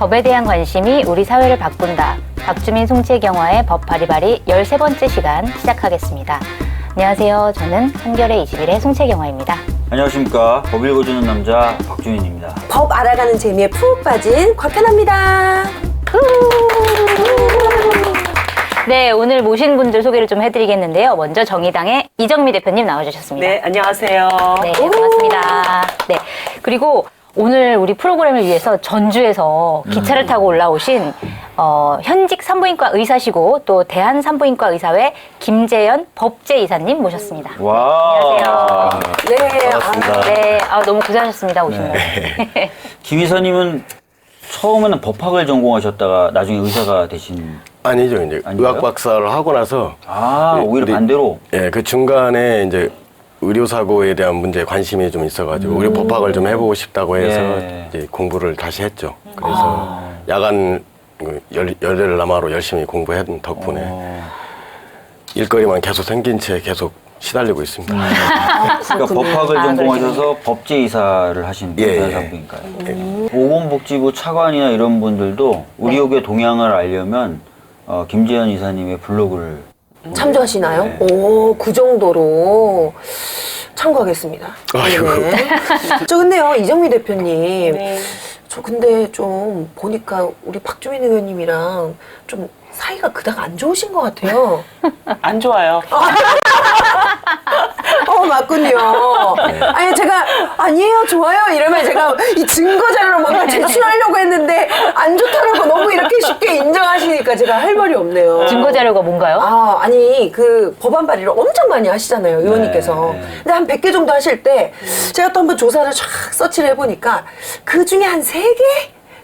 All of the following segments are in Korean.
법에 대한 관심이 우리 사회를 바꾼다. 박주민 송채경화의 법 바리바리 13번째 시간 시작하겠습니다. 안녕하세요. 저는 한겨레 21의 송채경화입니다. 안녕하십니까. 법 읽어주는 남자 박주민입니다. 법 알아가는 재미에 푹 빠진 곽현아입니다. 네, 오늘 모신 분들 소개를 좀 해드리겠는데요. 먼저 정의당의 이정미 대표님 나와주셨습니다. 네, 안녕하세요. 네, 반갑습니다. 네, 그리고 오늘 우리 프로그램을 위해서 전주에서 기차를 타고 올라오신 현직 산부인과 의사시고 또 대한산부인과 의사회 김재현 법제이사님 모셨습니다. 와. 안녕하세요. 네, 반갑습니다. 네, 너무 고생하셨습니다. 오신 거. 김 이사님은 처음에는 법학을 전공하셨다가 나중에 의사가 되신. 아니죠. 이제 아닌가요? 의학 박사를 하고 나서 오히려 우리- 반대로. 예, 그 중간에 이제 의료 사고에 대한 문제에 관심이 좀 있어가지고 의료 법학을 좀 해보고 싶다고 해서 예. 이제 공부를 다시 했죠. 그래서 야간 열혈 남아로 열심히 공부한 덕분에 일거리만 계속 생긴 채 계속 시달리고 있습니다. 그러니까 법학을 전공하셔서 법제이사를 하신 예, 대한산부인과요. 보건복지부 차관이나 이런 분들도 의료계 동향을 알려면 김재현 이사님의 블로그를 참조하시나요? 네. 오, 그 정도로 참고하겠습니다. 아이고. 네. 저 근데요, 이정미 대표님. 네. 저 근데 좀 보니까 우리 박주민 의원님이랑 좀 사이가 그닥 안 좋으신 것 같아요. 안 좋아요. 맞군요. 아니, 제가, 아니에요, 좋아요. 이러면 제가 이 증거 자료로 뭔가 제출하려고 했는데, 안 좋다라고 너무 이렇게 쉽게 인정하시니까 제가 할 말이 없네요. 증거 자료가 뭔가요? 아니, 그 법안 발의를 엄청 많이 하시잖아요, 의원님께서. 네. 근데 한 100개 정도 하실 때, 제가 또 한번 조사를 쫙 서치를 해보니까, 그 중에 한 3개?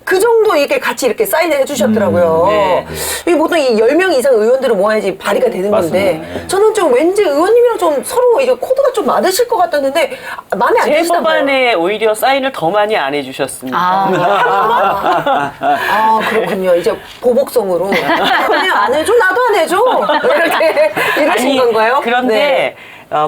그 정도 이렇게 같이 이렇게 사인을 해주셨더라고요. 네. 이 보통 이 10명 이상 의원들을 모아야지 발의가 되는 건데, 맞습니다. 저는 좀 왠지 의원님이랑 좀 서로 이게 코드가 좀 맞으실 것 같았는데, 마음에 안 제 드시나 봐요. 법안에 오히려 사인을 더 많이 안 해주셨습니다. 그렇군요. 이제 보복성으로. 그냥 안 해줘? 나도 안 해줘? 이렇게 이러신 건가요? 그런데 네.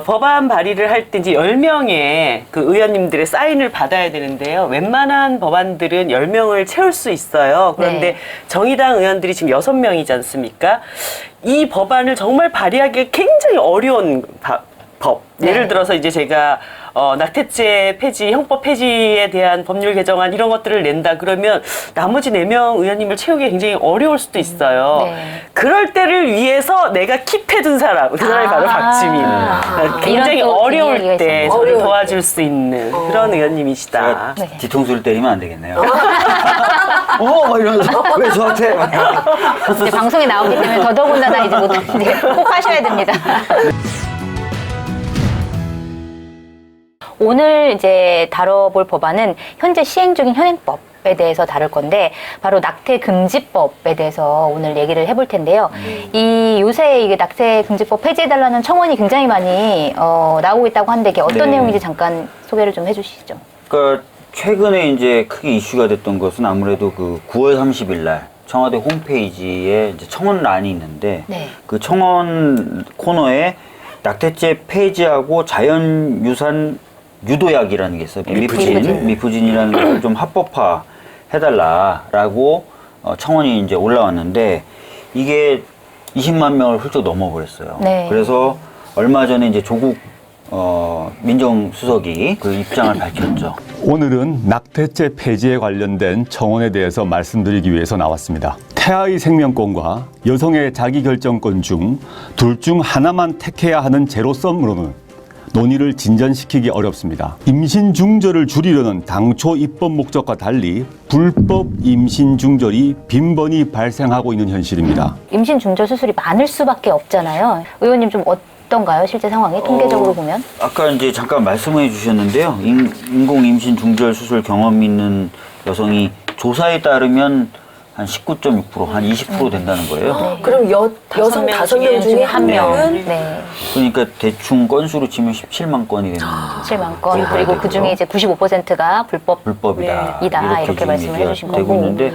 법안 발의를 할 때 이제 10명의 그 의원님들의 사인을 받아야 되는데요. 웬만한 법안들은 10명을 채울 수 있어요. 그런데 네. 정의당 의원들이 지금 6명이지 않습니까? 이 법안을 정말 발의하기 굉장히 어려운 법. 예를 네. 들어서 이제 제가 낙태죄 폐지, 형법 폐지에 대한 법률 개정안 이런 것들을 낸다 그러면 나머지 4명 의원님을 채우기 굉장히 어려울 수도 있어요. 네. 그럴 때를 위해서 내가 킵해둔 사람, 그 사람이 바로 박주민. 굉장히 이런 또 어려울 이야기가 때 있었네요. 저를 어려울 도와줄 수 있는 그런 의원님이시다. 제가 네. 뒤통수를 때리면 안 되겠네요. 막 이러면서 왜 저한테? 막 이제 방송에 나오기 때문에 더더군다나 이제 꼭 하셔야 됩니다. 오늘 이제 다뤄볼 법안은 현재 시행 중인 현행법에 대해서 다룰 건데 바로 낙태금지법에 대해서 오늘 얘기를 해볼 텐데요. 이 요새 이게 낙태금지법 폐지해달라는 청원이 굉장히 많이 나오고 있다고 하는데 이게 어떤 네. 내용인지 잠깐 소개를 좀 해주시죠. 그러니까 최근에 이제 크게 이슈가 됐던 것은 아무래도 그 9월 30일 날 청와대 홈페이지에 이제 청원란이 있는데 네. 그 청원 코너에 낙태죄 폐지하고 자연유산 유도약이라는 게 있어요. 미프진이라는 걸 좀 합법화 해달라라고 청원이 이제 올라왔는데 이게 20만 명을 훌쩍 넘어버렸어요. 네. 그래서 얼마 전에 이제 조국 민정수석이 그 입장을 밝혔죠. 오늘은 낙태죄 폐지에 관련된 청원에 대해서 말씀드리기 위해서 나왔습니다. 태아의 생명권과 여성의 자기결정권 중 둘 중 하나만 택해야 하는 제로섬으로는 논의를 진전시키기 어렵습니다. 임신 중절을 줄이려는 당초 입법 목적과 달리 불법 임신 중절이 빈번히 발생하고 있는 현실입니다. 임신 중절 수술이 많을 수밖에 없잖아요. 의원님 좀 어떤가요? 실제 상황이 통계적으로 보면? 아까 이제 잠깐 말씀해 주셨는데요. 인공 임신 중절 수술 경험 있는 여성이 조사에 따르면 한 19.6%, 한 20% 된다는 거예요. 그럼 여성 5명 5명 중에 한 명. 명은 네. 그러니까 대충 건수로 치면 17만 건이 되는 거죠. 7만 건. 그리고 그 중에 이제 95%가 불법이다. 이다. 이렇게 지금 말씀을 얘기가 해주신 되고 거고. 있는데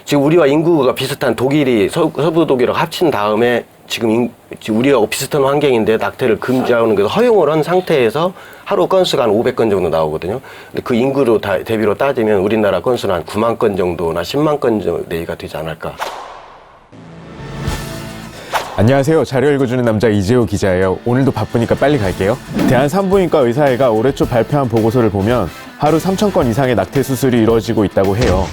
지금 우리와 인구가 비슷한 독일이 서부 독일하고 합친 다음에 지금 지금 우리가 비슷한 환경인데 낙태를 금지하는 게 허용을 한 상태에서 하루 건수가 한 500건 정도 나오거든요. 근데 그 인구로 대비로 따지면 우리나라 건수는 한 9만 건 정도나 10만 건 정도 내외가 되지 않을까. 안녕하세요. 자료 읽어주는 남자 이재호 기자예요. 오늘도 바쁘니까 빨리 갈게요. 대한산부인과 의사회가 올해 초 발표한 보고서를 보면 하루 3,000건 이상의 낙태 수술이 이루어지고 있다고 해요.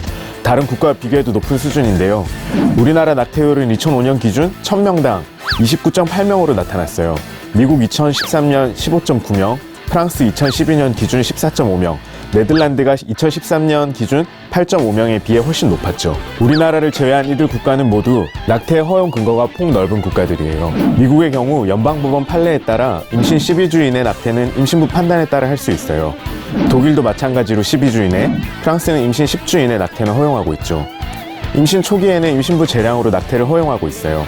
다른 국가와 비교해도 높은 수준인데요. 우리나라 낙태율은 2005년 기준 1000명당 29.8명으로 나타났어요. 미국 2013년 15.9명, 프랑스 2012년 기준 14.5명, 네덜란드가 2013년 기준 8.5명에 비해 훨씬 높았죠. 우리나라를 제외한 이들 국가는 모두 낙태 허용 근거가 폭넓은 국가들이에요. 미국의 경우 연방법원 판례에 따라 임신 12주 이내 낙태는 임신부 판단에 따라 할 수 있어요. 독일도 마찬가지로 12주 이내, 프랑스는 임신 10주 이내 낙태는 허용하고 있죠. 임신 초기에는 임신부 재량으로 낙태를 허용하고 있어요.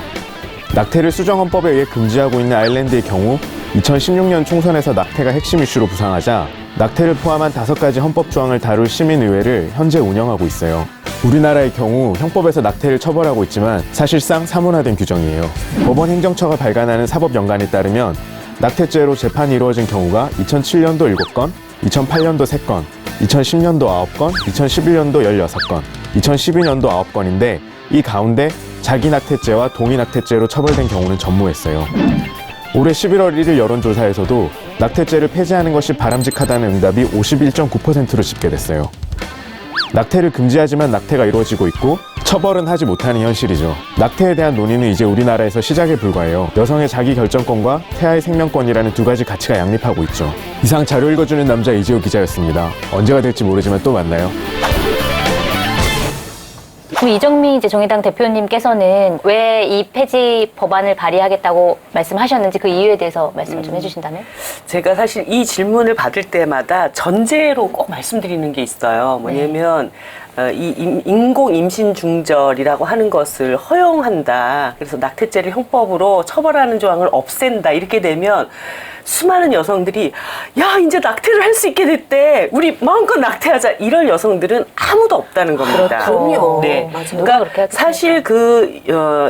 낙태를 수정헌법에 의해 금지하고 있는 아일랜드의 경우 2016년 총선에서 낙태가 핵심 이슈로 부상하자 낙태를 포함한 5가지 헌법 조항을 다룰 시민의회를 현재 운영하고 있어요. 우리나라의 경우 형법에서 낙태를 처벌하고 있지만 사실상 사문화된 규정이에요. 법원 행정처가 발간하는 사법연관에 따르면 낙태죄로 재판이 이루어진 경우가 2007년도 7건, 2008년도 3건, 2010년도 9건, 2011년도 16건, 2012년도 9건인데 이 가운데 자기낙태죄와 동의낙태죄로 처벌된 경우는 전무했어요. 올해 11월 1일 여론조사에서도 낙태죄를 폐지하는 것이 바람직하다는 응답이 51.9%로 집계됐어요. 낙태를 금지하지만 낙태가 이루어지고 있고 처벌은 하지 못하는 현실이죠. 낙태에 대한 논의는 이제 우리나라에서 시작에 불과해요. 여성의 자기 결정권과 태아의 생명권이라는 두 가지 가치가 양립하고 있죠. 이상 자료 읽어주는 남자 이재호 기자였습니다. 언제가 될지 모르지만 또 만나요. 그럼 이정미 이제 정의당 대표님께서는 왜 이 폐지 법안을 발의하겠다고 말씀하셨는지 그 이유에 대해서 말씀을 좀 해주신다면? 제가 사실 이 질문을 받을 때마다 전제로 꼭 말씀드리는 게 있어요. 뭐냐면 이 인공 임신 중절이라고 하는 것을 허용한다. 그래서 낙태죄를 형법으로 처벌하는 조항을 없앤다. 이렇게 되면 수많은 여성들이 야 이제 낙태를 할 수 있게 됐대. 우리 마음껏 낙태하자. 이럴 여성들은 아무도 없다는 겁니다. 그럼요. 네. 맞아요. 누가 그렇게 하겠어요? 사실 그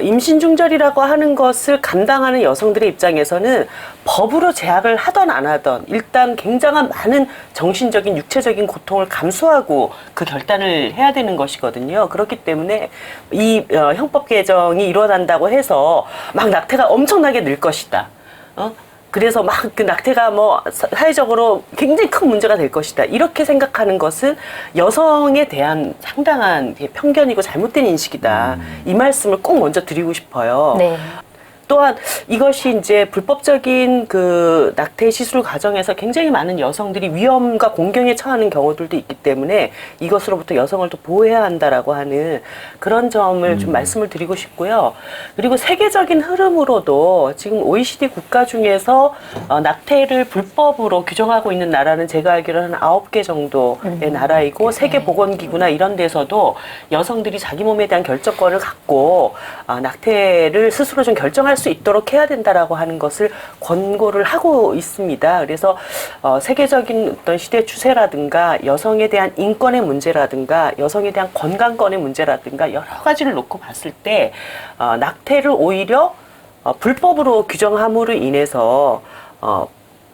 임신 중절이라고 하는 것을 감당하는 여성들의 입장에서는 법으로 제약을 하던 안 하던 일단 굉장한 많은 정신적인 육체적인 고통을 감수하고 그 결단을 해야 되는 것이거든요. 그렇기 때문에 이 형법 개정이 일어난다고 해서 막 낙태가 엄청나게 늘 것이다. 그래서 막 그 낙태가 뭐 사회적으로 굉장히 큰 문제가 될 것이다. 이렇게 생각하는 것은 여성에 대한 상당한 편견이고 잘못된 인식이다. 이 말씀을 꼭 먼저 드리고 싶어요. 네. 또한 이것이 이제 불법적인 그 낙태 시술 과정에서 굉장히 많은 여성들이 위험과 공경에 처하는 경우들도 있기 때문에 이것으로부터 여성을 또 보호해야 한다라고 하는 그런 점을 좀 말씀을 드리고 싶고요. 그리고 세계적인 흐름으로도 지금 OECD 국가 중에서 낙태를 불법으로 규정하고 있는 나라는 제가 알기로는 9개 정도의 나라이고 세계보건기구나 이런 데서도 여성들이 자기 몸에 대한 결정권을 갖고 낙태를 스스로 좀 결정할 수 있도록 해야 된다라고 하는 것을 권고를 하고 있습니다. 그래서 세계적인 어떤 시대 추세라든가 여성에 대한 인권의 문제라든가 여성에 대한 건강권의 문제라든가 여러 가지를 놓고 봤을 때 낙태를 오히려 불법으로 규정함으로 인해서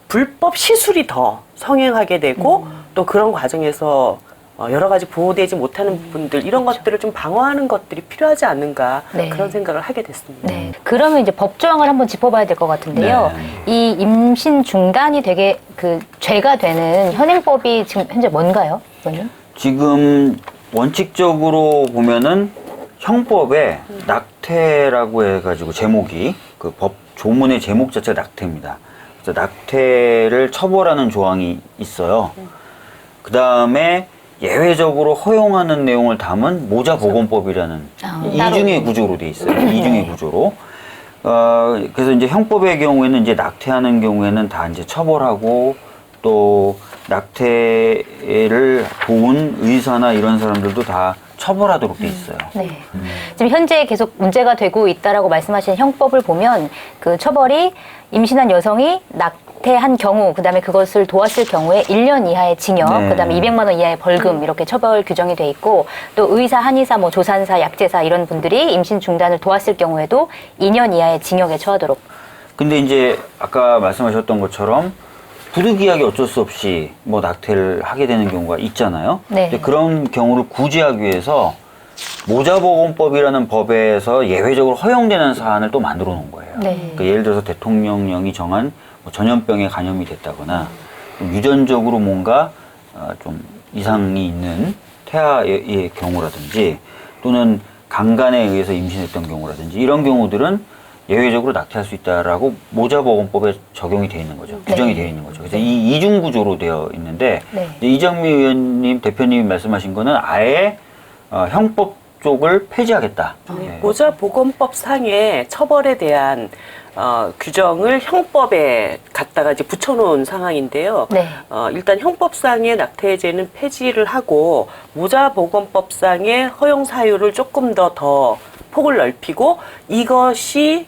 불법 시술이 더 성행하게 되고 또 그런 과정에서 여러 가지 보호되지 못하는 부분들 이런 것들을 좀 방어하는 것들이 필요하지 않는가 네. 그런 생각을 하게 됐습니다. 네. 그러면 이제 법 조항을 한번 짚어봐야 될 것 같은데요. 이 임신 중단이 되게 그 죄가 되는 현행법이 지금 현재 뭔가요, 의원님? 지금 원칙적으로 보면은 형법에 낙태라고 해가지고 제목이 그 법 조문의 제목 자체가 낙태입니다. 그래서 낙태를 처벌하는 조항이 있어요. 그 다음에 예외적으로 허용하는 내용을 담은 모자보건법이라는 이중의 구조로 돼 있어요. 이중의 구조로. 그래서 이제 형법의 경우에는 이제 낙태하는 경우에는 다 이제 처벌하고 또 낙태를 도운 의사나 이런 사람들도 다 처벌하도록 돼 있어요. 네. 지금 현재 계속 문제가 되고 있다라고 말씀하신 형법을 보면 그 처벌이 임신한 여성이 낙태한 경우, 그다음에 그것을 도왔을 경우에 1년 이하의 징역, 네. 그다음에 200만 원 이하의 벌금 이렇게 처벌 규정이 돼 있고 또 의사, 한의사, 뭐 조산사, 약제사 이런 분들이 임신 중단을 도왔을 경우에도 2년 이하의 징역에 처하도록 근데 이제 아까 말씀하셨던 것처럼 부득이하게 어쩔 수 없이 뭐 낙태를 하게 되는 경우가 있잖아요. 네. 근데 그런 경우를 구제하기 위해서 모자보건법이라는 법에서 예외적으로 허용되는 사안을 또 만들어 놓은 거예요. 네. 그러니까 예를 들어서 대통령령이 정한 뭐 전염병에 감염이 됐다거나 좀 유전적으로 뭔가 좀 이상이 있는 태아의 경우라든지 또는 강간에 의해서 임신했던 경우라든지 이런 경우들은 예외적으로 낙태할 수 있다라고 모자보건법에 적용이 되어 있는 거죠. 규정이 되어 있는 거죠. 그래서 이 이중 구조로 되어 있는데 네. 이제 이정미 의원님 대표님이 말씀하신 거는 아예 형법 쪽을 폐지하겠다. 예. 모자보건법 상의 처벌에 대한 규정을 형법에 갖다가 이제 붙여놓은 상황인데요. 네. 일단 형법상의 낙태죄는 폐지를 하고 모자보건법상의 허용 사유를 조금 더 폭을 넓히고 이것이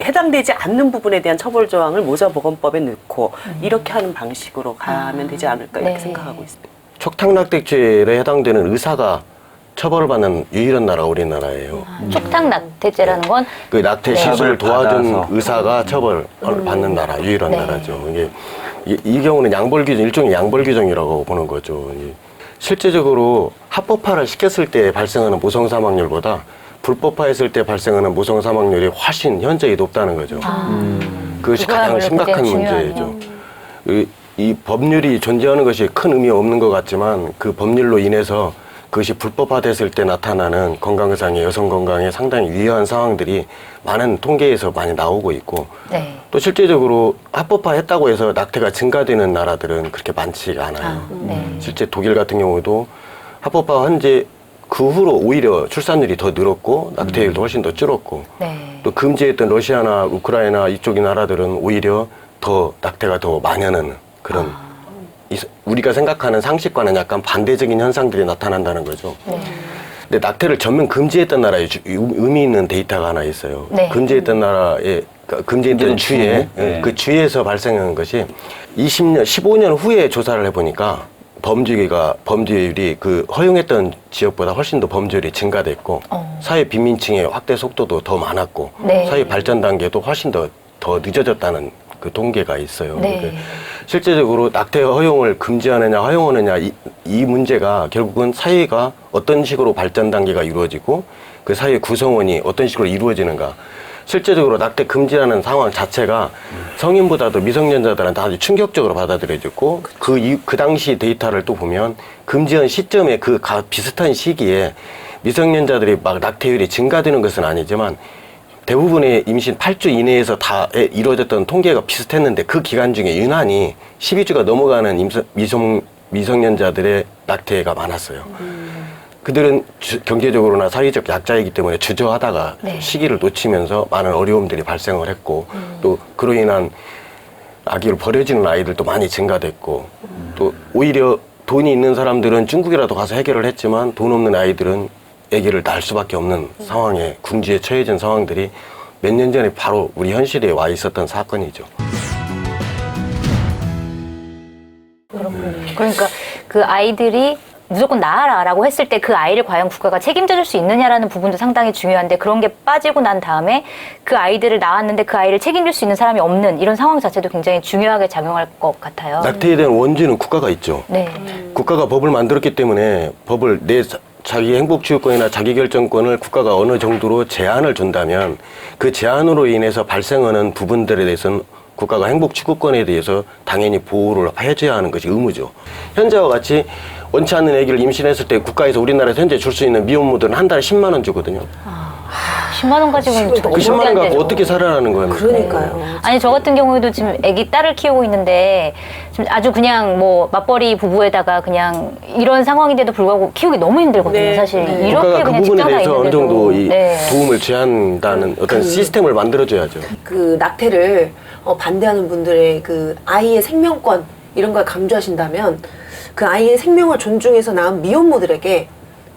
해당되지 않는 부분에 대한 처벌 조항을 모자보건법에 넣고 이렇게 하는 방식으로 가면 되지 않을까 이렇게 네. 생각하고 있습니다. 촉탁낙태죄에 해당되는 의사가 처벌을 받는 유일한 나라가 우리나라예요. 촉탁 낙태죄라는 건 그 낙태 네. 시술을 도와준 받아서. 의사가 처벌을 받는 나라, 유일한 네. 나라죠. 이 경우는 양벌 규정, 일종의 양벌 규정이라고 보는 거죠. 실제적으로 합법화를 시켰을 때 발생하는 모성 사망률보다 불법화했을 때 발생하는 모성 사망률이 훨씬 현저히 높다는 거죠. 그것이 가장 그거야말로 심각한 굉장히 문제죠. 이 법률이 존재하는 것이 큰 의미 없는 것 같지만 그 법률로 인해서 그것이 불법화됐을 때 나타나는 건강상의 여성 건강에 상당히 위험한 상황들이 많은 통계에서 많이 나오고 있고 네. 또 실제적으로 합법화했다고 해서 낙태가 증가되는 나라들은 그렇게 많지가 않아요. 네. 실제 독일 같은 경우도 합법화한 지 그 후로 오히려 출산율이 더 늘었고 낙태율도 훨씬 더 줄었고 네. 또 금지했던 러시아나 우크라이나 이쪽 나라들은 오히려 더 낙태가 더 만연한 그런 우리가 생각하는 상식과는 약간 반대적인 현상들이 나타난다는 거죠. 근데 낙태를 전면 금지했던 나라에 의미 있는 데이터가 하나 있어요. 네. 금지했던 나라에 금지했던 주에 네. 그 주에서 발생한 것이 15년 후에 조사를 해보니까 범죄율이 그 허용했던 지역보다 훨씬 더 범죄율이 증가됐고 사회 빈민층의 확대 속도도 더 많았고 네. 사회 발전 단계도 훨씬 더 늦어졌다는 그 통계가 있어요. 네. 그러니까 실제적으로 낙태 허용을 금지하느냐 허용하느냐 이 문제가 결국은 사회가 어떤 식으로 발전 단계가 이루어지고 그 사회 구성원이 어떤 식으로 이루어지는가. 실제적으로 낙태 금지하는 상황 자체가 성인보다도 미성년자들한테 아주 충격적으로 받아들여졌고 그 당시 데이터를 또 보면 금지한 시점에 비슷한 시기에 미성년자들이 막 낙태율이 증가되는 것은 아니지만 대부분의 임신 8주 이내에서 다 이루어졌던 통계가 비슷했는데 그 기간 중에 유난히 12주가 넘어가는 미성년자들의 낙태가 많았어요. 그들은 경제적으로나 사회적 약자이기 때문에 주저하다가 네. 시기를 놓치면서 많은 어려움들이 발생을 했고 또 그로 인한 아기를 버려지는 아이들도 많이 증가됐고 또 오히려 돈이 있는 사람들은 중국이라도 가서 해결을 했지만 돈 없는 아이들은 아기를 낳을 수밖에 없는 상황에 궁지에 처해진 상황들이 몇 년 전에 바로 우리 현실에 와 있었던 사건이죠. 그러니까 그 아이들이 무조건 낳아라라고 했을 때 그 아이를 과연 국가가 책임져 줄 수 있느냐라는 부분도 상당히 중요한데 그런 게 빠지고 난 다음에 그 아이들을 낳았는데 그 아이를 책임질 수 있는 사람이 없는 이런 상황 자체도 굉장히 중요하게 작용할 것 같아요. 낙태에 대한 원죄는 국가가 있죠. 네. 국가가 법을 만들었기 때문에 법을 자기 행복지휘권이나 자기결정권을 국가가 어느 정도로 제한을 준다면 그 제한으로 인해서 발생하는 부분들에 대해서는 국가가 행복추구권에 대해서 당연히 보호를 해줘야 하는 것이 의무죠. 현재와 같이 원치 않는 아기를 임신했을 때 국가에서 우리나라에서 현재 줄 수 있는 미혼모들은 한 달에 10만 원 주거든요. 10만 원 가지고는 그 10만 원 갖고 어떻게 살아라는 거예요? 그러니까요. 아니 저 같은 경우에도 지금 아기 딸을 키우고 있는데 지금 아주 그냥 뭐 맞벌이 부부에다가 그냥 이런 상황인데도 불구하고 키우기 너무 힘들거든요. 네. 사실 네. 이렇게 국가가 그 그냥 부분에 직장 가 대해서 어느 있는데도 정도 이 네. 도움을 제한다는 어떤 시스템을 만들어줘야죠. 그 낙태를 반대하는 분들의 그 아이의 생명권 이런 걸 강조하신다면 그 아이의 생명을 존중해서 낳은 미혼모들에게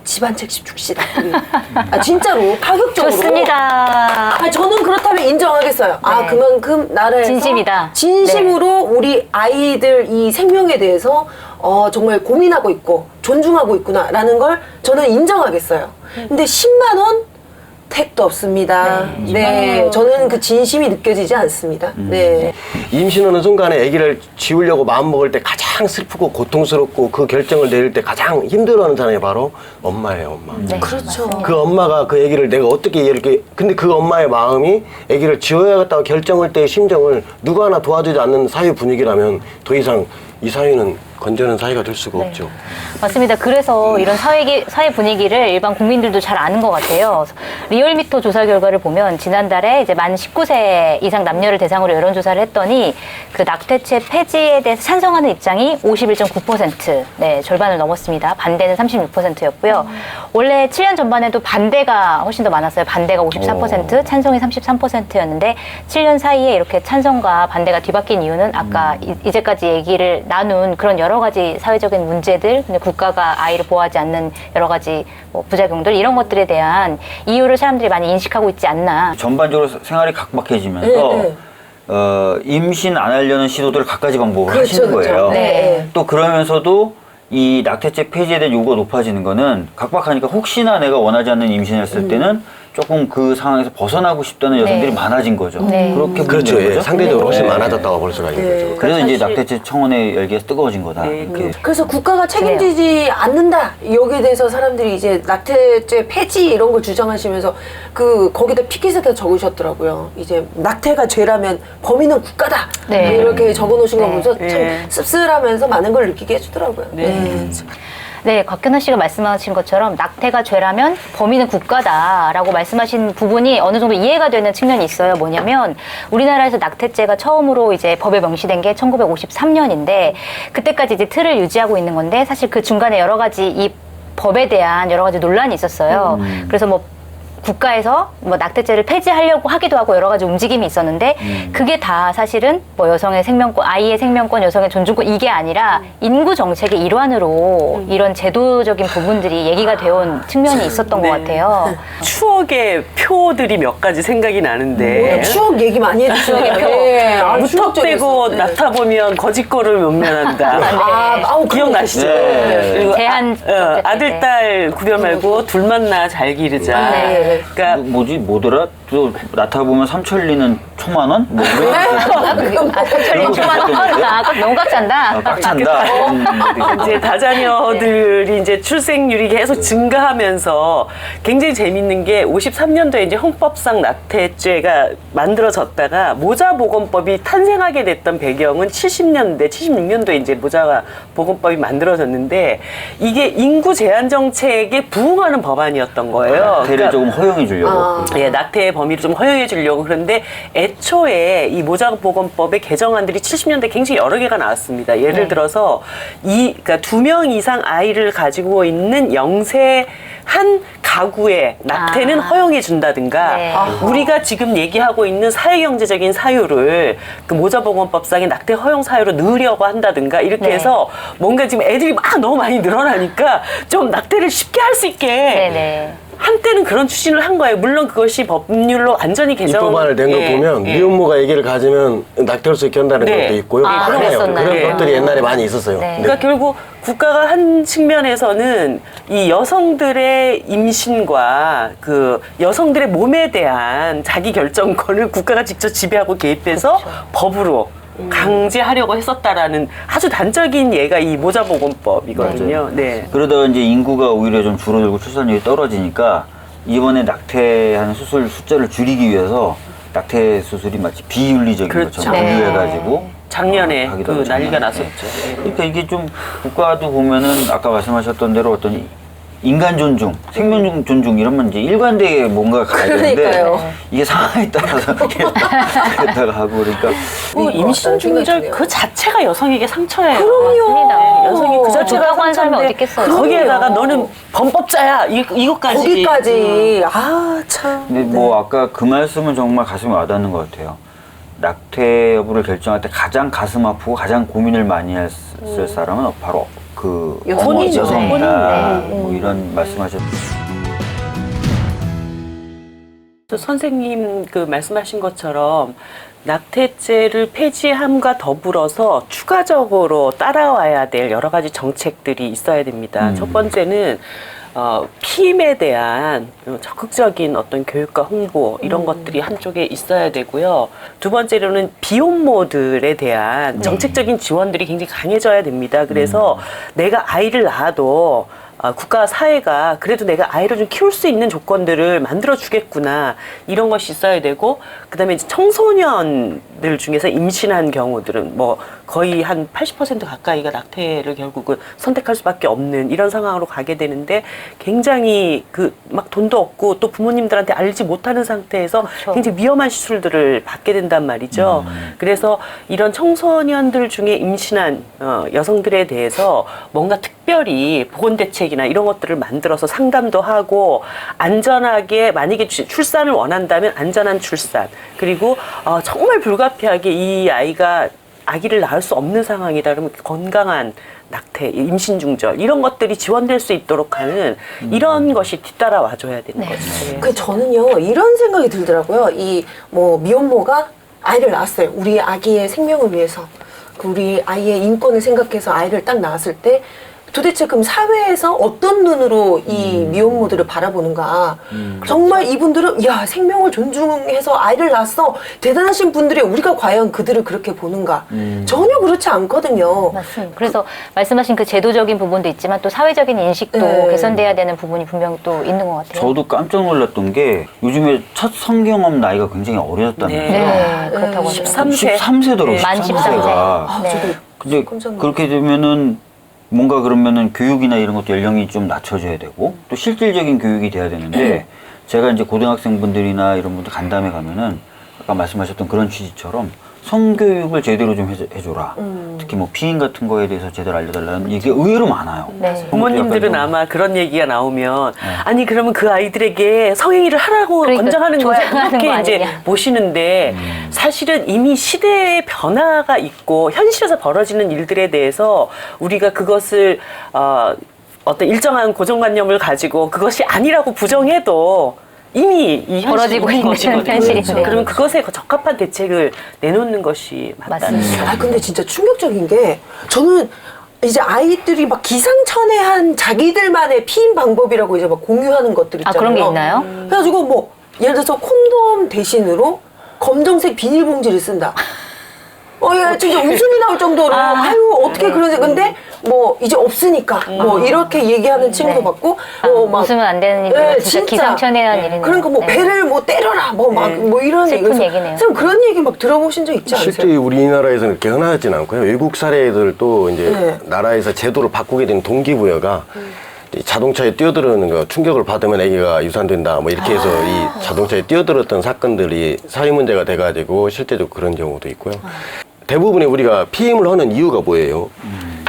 집안 책임 줍시다. 진짜로 파격적으로. 좋습니다. 저는 그렇다면 인정하겠어요. 네. 그만큼 나라에서 진심이다. 진심으로 우리 아이들 이 생명에 대해서 정말 고민하고 있고 존중하고 있구나라는 걸 저는 인정하겠어요. 근데 10만 원 택도 없습니다. 네. 네, 저는 그 진심이 느껴지지 않습니다. 네. 임신하는 순간에 아기를 지우려고 마음먹을 때 가장 슬프고 고통스럽고 그 결정을 내릴 때 가장 힘들어하는 사람이 바로 엄마예요, 엄마. 네, 그렇죠. 맞습니다. 그 엄마가 그 아기를 내가 어떻게 이렇게 근데 그 엄마의 마음이 아기를 지워야겠다고 결정할 때의 심정을 누구 하나 도와주지 않는 사회 분위기라면 더 이상 이 사회는 건전한 사회가 될 수가 없죠. 맞습니다. 그래서 이런 사회 분위기를 일반 국민들도 잘 아는 것 같아요. 리얼미터 조사 결과를 보면 지난달에 이제 만 19세 이상 남녀를 대상으로 여론조사를 했더니 그 낙태죄 폐지에 대해서 찬성하는 입장이 51.9%, 네, 절반을 넘었습니다. 반대는 36%였고요. 원래 7년 전반에도 반대가 훨씬 더 많았어요. 반대가 53%, 찬성이 33%였는데 7년 사이에 이렇게 찬성과 반대가 뒤바뀐 이유는 아까 이제까지 얘기를 나눈 그런 여러 가지 사회적인 문제들, 근데 국가가 아이를 보호하지 않는 여러 가지 뭐 부작용들 이런 것들에 대한 이유를 사람들이 많이 인식하고 있지 않나. 전반적으로 생활이 각박해지면서 네, 임신 안 하려는 시도들을 갖가지 방법을 그렇죠, 하시는 그렇죠. 거예요. 네. 또 그러면서도 이 낙태죄 폐지에 대한 요구가 높아지는 거는 각박하니까 혹시나 내가 원하지 않는 임신을 했을 때는 조금 그 상황에서 벗어나고 싶다는 여성들이 네. 많아진 거죠. 네. 그렇게 그렇죠. 보는 예, 거죠. 상대적으로 훨씬 네. 많아졌다고 볼 수가 있는 네. 거죠. 그래서 이제 사실- 낙태죄 청원의 열기가 뜨거워진 거다. 네, 이렇게. 그래서 국가가 책임지지 않는다. 여기에 대해서 사람들이 이제 낙태죄 폐지 이런 걸 주장하시면서 거기다 피켓에다 적으셨더라고요. 이제 낙태가 죄라면 범인은 국가다. 네. 이렇게 적어놓으신 거 네. 보면서 참 네. 씁쓸하면서 많은 걸 느끼게 해주더라고요. 네. 네, 곽현아 씨가 말씀하신 것처럼 낙태가 죄라면 범인은 국가다라고 말씀하신 부분이 어느 정도 이해가 되는 측면이 있어요. 뭐냐면 우리나라에서 낙태죄가 처음으로 이제 법에 명시된 게 1953년인데 그때까지 이제 틀을 유지하고 있는 건데 사실 그 중간에 여러 가지 이 법에 대한 여러 가지 논란이 있었어요. 그래서 뭐 국가에서 뭐 낙태죄를 폐지하려고 하기도 하고 여러 가지 움직임이 있었는데 그게 다 사실은 뭐 여성의 생명권, 아이의 생명권, 여성의 존중권 이게 아니라 인구 정책의 일환으로 이런 제도적인 부분들이 얘기가 되어온 측면이 있었던 것 같아요. 추억의 표들이 몇 가지 생각이 나는데 오늘 추억 얘기 많이 해주시네요. 추억의 표. 네. 아, 무턱 빼고 추억적이었어요. 네. 낙타 보면 거짓거를 면면한다. 기억나시죠? 네. 그리고 제한 아들, 딸 구별 말고 둘만 나 잘 기르자. 네. 그러니까 뭐더라? 또 나타보면 삼천리는 초만 원? 뭐 그런 철린 초만 원, 너무 깍찬다. 꽉 찬다. 이제 다자녀들이 이제 출생률이 계속 증가하면서 굉장히 재밌는 게 53년도에 이제 헌법상 낙태죄가 만들어졌다가 모자보건법이 탄생하게 됐던 배경은 70년대, 76년도에 이제 모자보건법이 만들어졌는데 이게 인구 제한 정책에 부응하는 법안이었던 거예요. 낙태를 조금 허용해 주려고. 예, 낙태의 범위를 좀 허용해 주려고. 그런데 애초에 이 모자보건법의 개정안들이 70년대 굉장히 여러 개가 나왔습니다. 예를 들어서 그러니까 2명 이상 아이를 가지고 있는 영세한 가구의 낙태는 허용해 준다든가 네. 우리가 지금 얘기하고 있는 사회경제적인 사유를 그 모자보건법상의 낙태 허용 사유로 넣으려고 한다든가 이렇게 네. 해서 뭔가 지금 애들이 막 너무 많이 늘어나니까 좀 낙태를 쉽게 할 수 있게 네네. 한때는 그런 추진을 한 거예요. 물론 그것이 법률로 완전히 이 개정. 법안을 낸 거 보면 미혼모가 아기를 가지면 낙태할 수 있게 한다는 네. 것도 있고요. 아, 많아요. 그랬었나요? 그런 네. 것들이 옛날에 많이 있었어요. 네. 그러니까 결국 국가가 한 측면에서는 이 여성들의 임신과 그 여성들의 몸에 대한 자기 결정권을 국가가 직접 지배하고 개입해서 법으로 강제하려고 했었다라는 아주 단적인 예가 이 모자보건법이거든요. 네. 그러다가 이제 인구가 오히려 좀 줄어들고 출산율이 떨어지니까 이번에 낙태하는 수술 숫자를 줄이기 위해서 낙태 수술이 마치 비윤리적인 그렇죠. 것처럼 네. 분류해가지고 작년에 하기도 그 하죠. 난리가 네. 났었죠. 그러니까 이게 좀 국가도 보면은 아까 말씀하셨던 대로 어떤 인간 존중, 생명 존중 이러면 이제 일관되게 뭔가 가야 되는데 그러니까요. 이게 상황에 따라서 이렇다가 하고 그러니까 이 임신 중절 생각이네요. 그 자체가 여성에게 상처예요. 맞습니다. 여성이 그 자체가 좋다고 하는 사람이 상처인데 어디 있겠어요. 거기에다가 너는 범법자야. 이것까지. 거기까지. 아, 참. 근데 뭐 아까 그 말씀은 정말 가슴에 와닿는 것 같아요. 낙태 여부를 결정할 때 가장 가슴 아프고 가장 고민을 많이 했을 사람은 바로 그 여성이죠. 여성이다. 뭐 이런 말씀하셨. 선생님 그 말씀하신 것처럼 낙태죄를 폐지함과 더불어서 추가적으로 따라와야 될 여러 가지 정책들이 있어야 됩니다. 첫 번째는 피임에 대한 적극적인 어떤 교육과 홍보 이런 것들이 한쪽에 있어야 되고요. 두 번째로는 비혼모들에 대한 정책적인 지원들이 굉장히 강해져야 됩니다. 그래서 내가 아이를 낳아도 국가 사회가 그래도 내가 아이를 좀 키울 수 있는 조건들을 만들어 주겠구나 이런 것이 있어야 되고, 그다음에 이제 청소년들 중에서 임신한 경우들은 뭐 거의 한 80% 가까이가 낙태를 결국은 선택할 수밖에 없는 이런 상황으로 가게 되는데, 굉장히 그 막 돈도 없고 또 부모님들한테 알지 못하는 상태에서 그렇죠. 굉장히 위험한 시술들을 받게 된단 말이죠. 그래서 이런 청소년들 중에 임신한 여성들에 대해서 뭔가 특별히 보건 대책이나 이런 것들을 만들어서 상담도 하고, 안전하게 만약에 출산을 원한다면 안전한 출산, 그리고 정말 불가피하게 이 아이가 아기를 낳을 수 없는 상황이다 그러면 건강한 낙태, 임신 중절 이런 것들이 지원될 수 있도록 하는 이런 것이 뒤따라 와줘야 되는 네. 거죠. 그 저는요 이런 생각이 들더라고요. 이 뭐 미혼모가 아이를 낳았어요. 우리 아기의 생명을 위해서, 그 우리 아이의 인권을 생각해서 아이를 딱 낳았을 때 도대체 그럼 사회에서 어떤 눈으로 이 미혼모들을 바라보는가. 정말 이분들은 야 생명을 존중해서 아이를 낳았어 대단하신 분들이 우리가 과연 그들을 그렇게 보는가. 전혀 그렇지 않거든요. 맞습니다. 그래서 말씀하신 그 제도적인 부분도 있지만 또 사회적인 인식도 네. 개선돼야 되는 부분이 분명히 또 있는 것 같아요. 저도 깜짝 놀랐던 게 요즘에 첫 성경험 나이가 굉장히 어려졌다는 네. 거예요. 네, 그렇다고 하네요. 13세. 13세더라고요. 만 13세가. 네. 저도 근데 깜짝 놀랐어요. 그렇게 되면은 뭔가 그러면은 교육이나 이런 것도 연령이 좀 낮춰져야 되고 또 실질적인 교육이 돼야 되는데, 제가 이제 고등학생분들이나 이런 분들 간담회 가면은 아까 말씀하셨던 그런 취지처럼 성교육을 제대로 좀 해줘라. 특히 뭐 피임 같은 거에 대해서 제대로 알려달라는 얘기가 의외로 많아요. 네. 부모님들은 약간 좀 아마 그런 얘기가 나오면 아니 그러면 그 아이들에게 성행위를 하라고 그러니까 권장하는 거야 조장하는 이렇게 거 이제 아니냐. 보시는데, 사실은 이미 시대의 변화가 있고 현실에서 벌어지는 일들에 대해서 우리가 그것을 어떤 일정한 고정관념을 가지고 그것이 아니라고 부정해도 이미 이 현실이 벌어지고 있는 있는 것이거든요. 현실인데요. 그러면 그것에 적합한 대책을 내놓는 것이 맞다는 맞습니다. 거죠. 아 근데 진짜 충격적인 게 저는 이제 아이들이 막 기상천외한 자기들만의 피임 방법이라고 이제 막 공유하는 것들 아, 있잖아요. 그런 게 있나요? 그래가지고 뭐 예를 들어서 콘돔 대신으로 검정색 비닐봉지를 쓴다. 예, 진짜 웃음이 나올 정도로 아유 어떻게 그러지? 근데 뭐 이제 없으니까 뭐 이렇게 얘기하는 친구도 네. 봤고 막 웃으면 안 되는 일이고 네, 진짜 기상천외한 일이네요. 그러니까 뭐 네. 배를 뭐 때려라 뭐 막 뭐 이런 슬픈 얘기. 얘기네요. 선생님 그런 얘기 막 들어보신 적 있지 않으세요? 실제 우리나라에서는 그렇게 흔하진 않고요. 외국 사례들도 이제 네. 나라에서 제도를 바꾸게 된 동기부여가 이 자동차에 뛰어드는 거 충격을 받으면 아기가 유산된다 뭐 이렇게 해서 이 자동차에 뛰어들었던 사건들이 사회 문제가 돼가지고 실제로 그런 경우도 있고요. 대부분의 우리가 피임을 하는 이유가 뭐예요?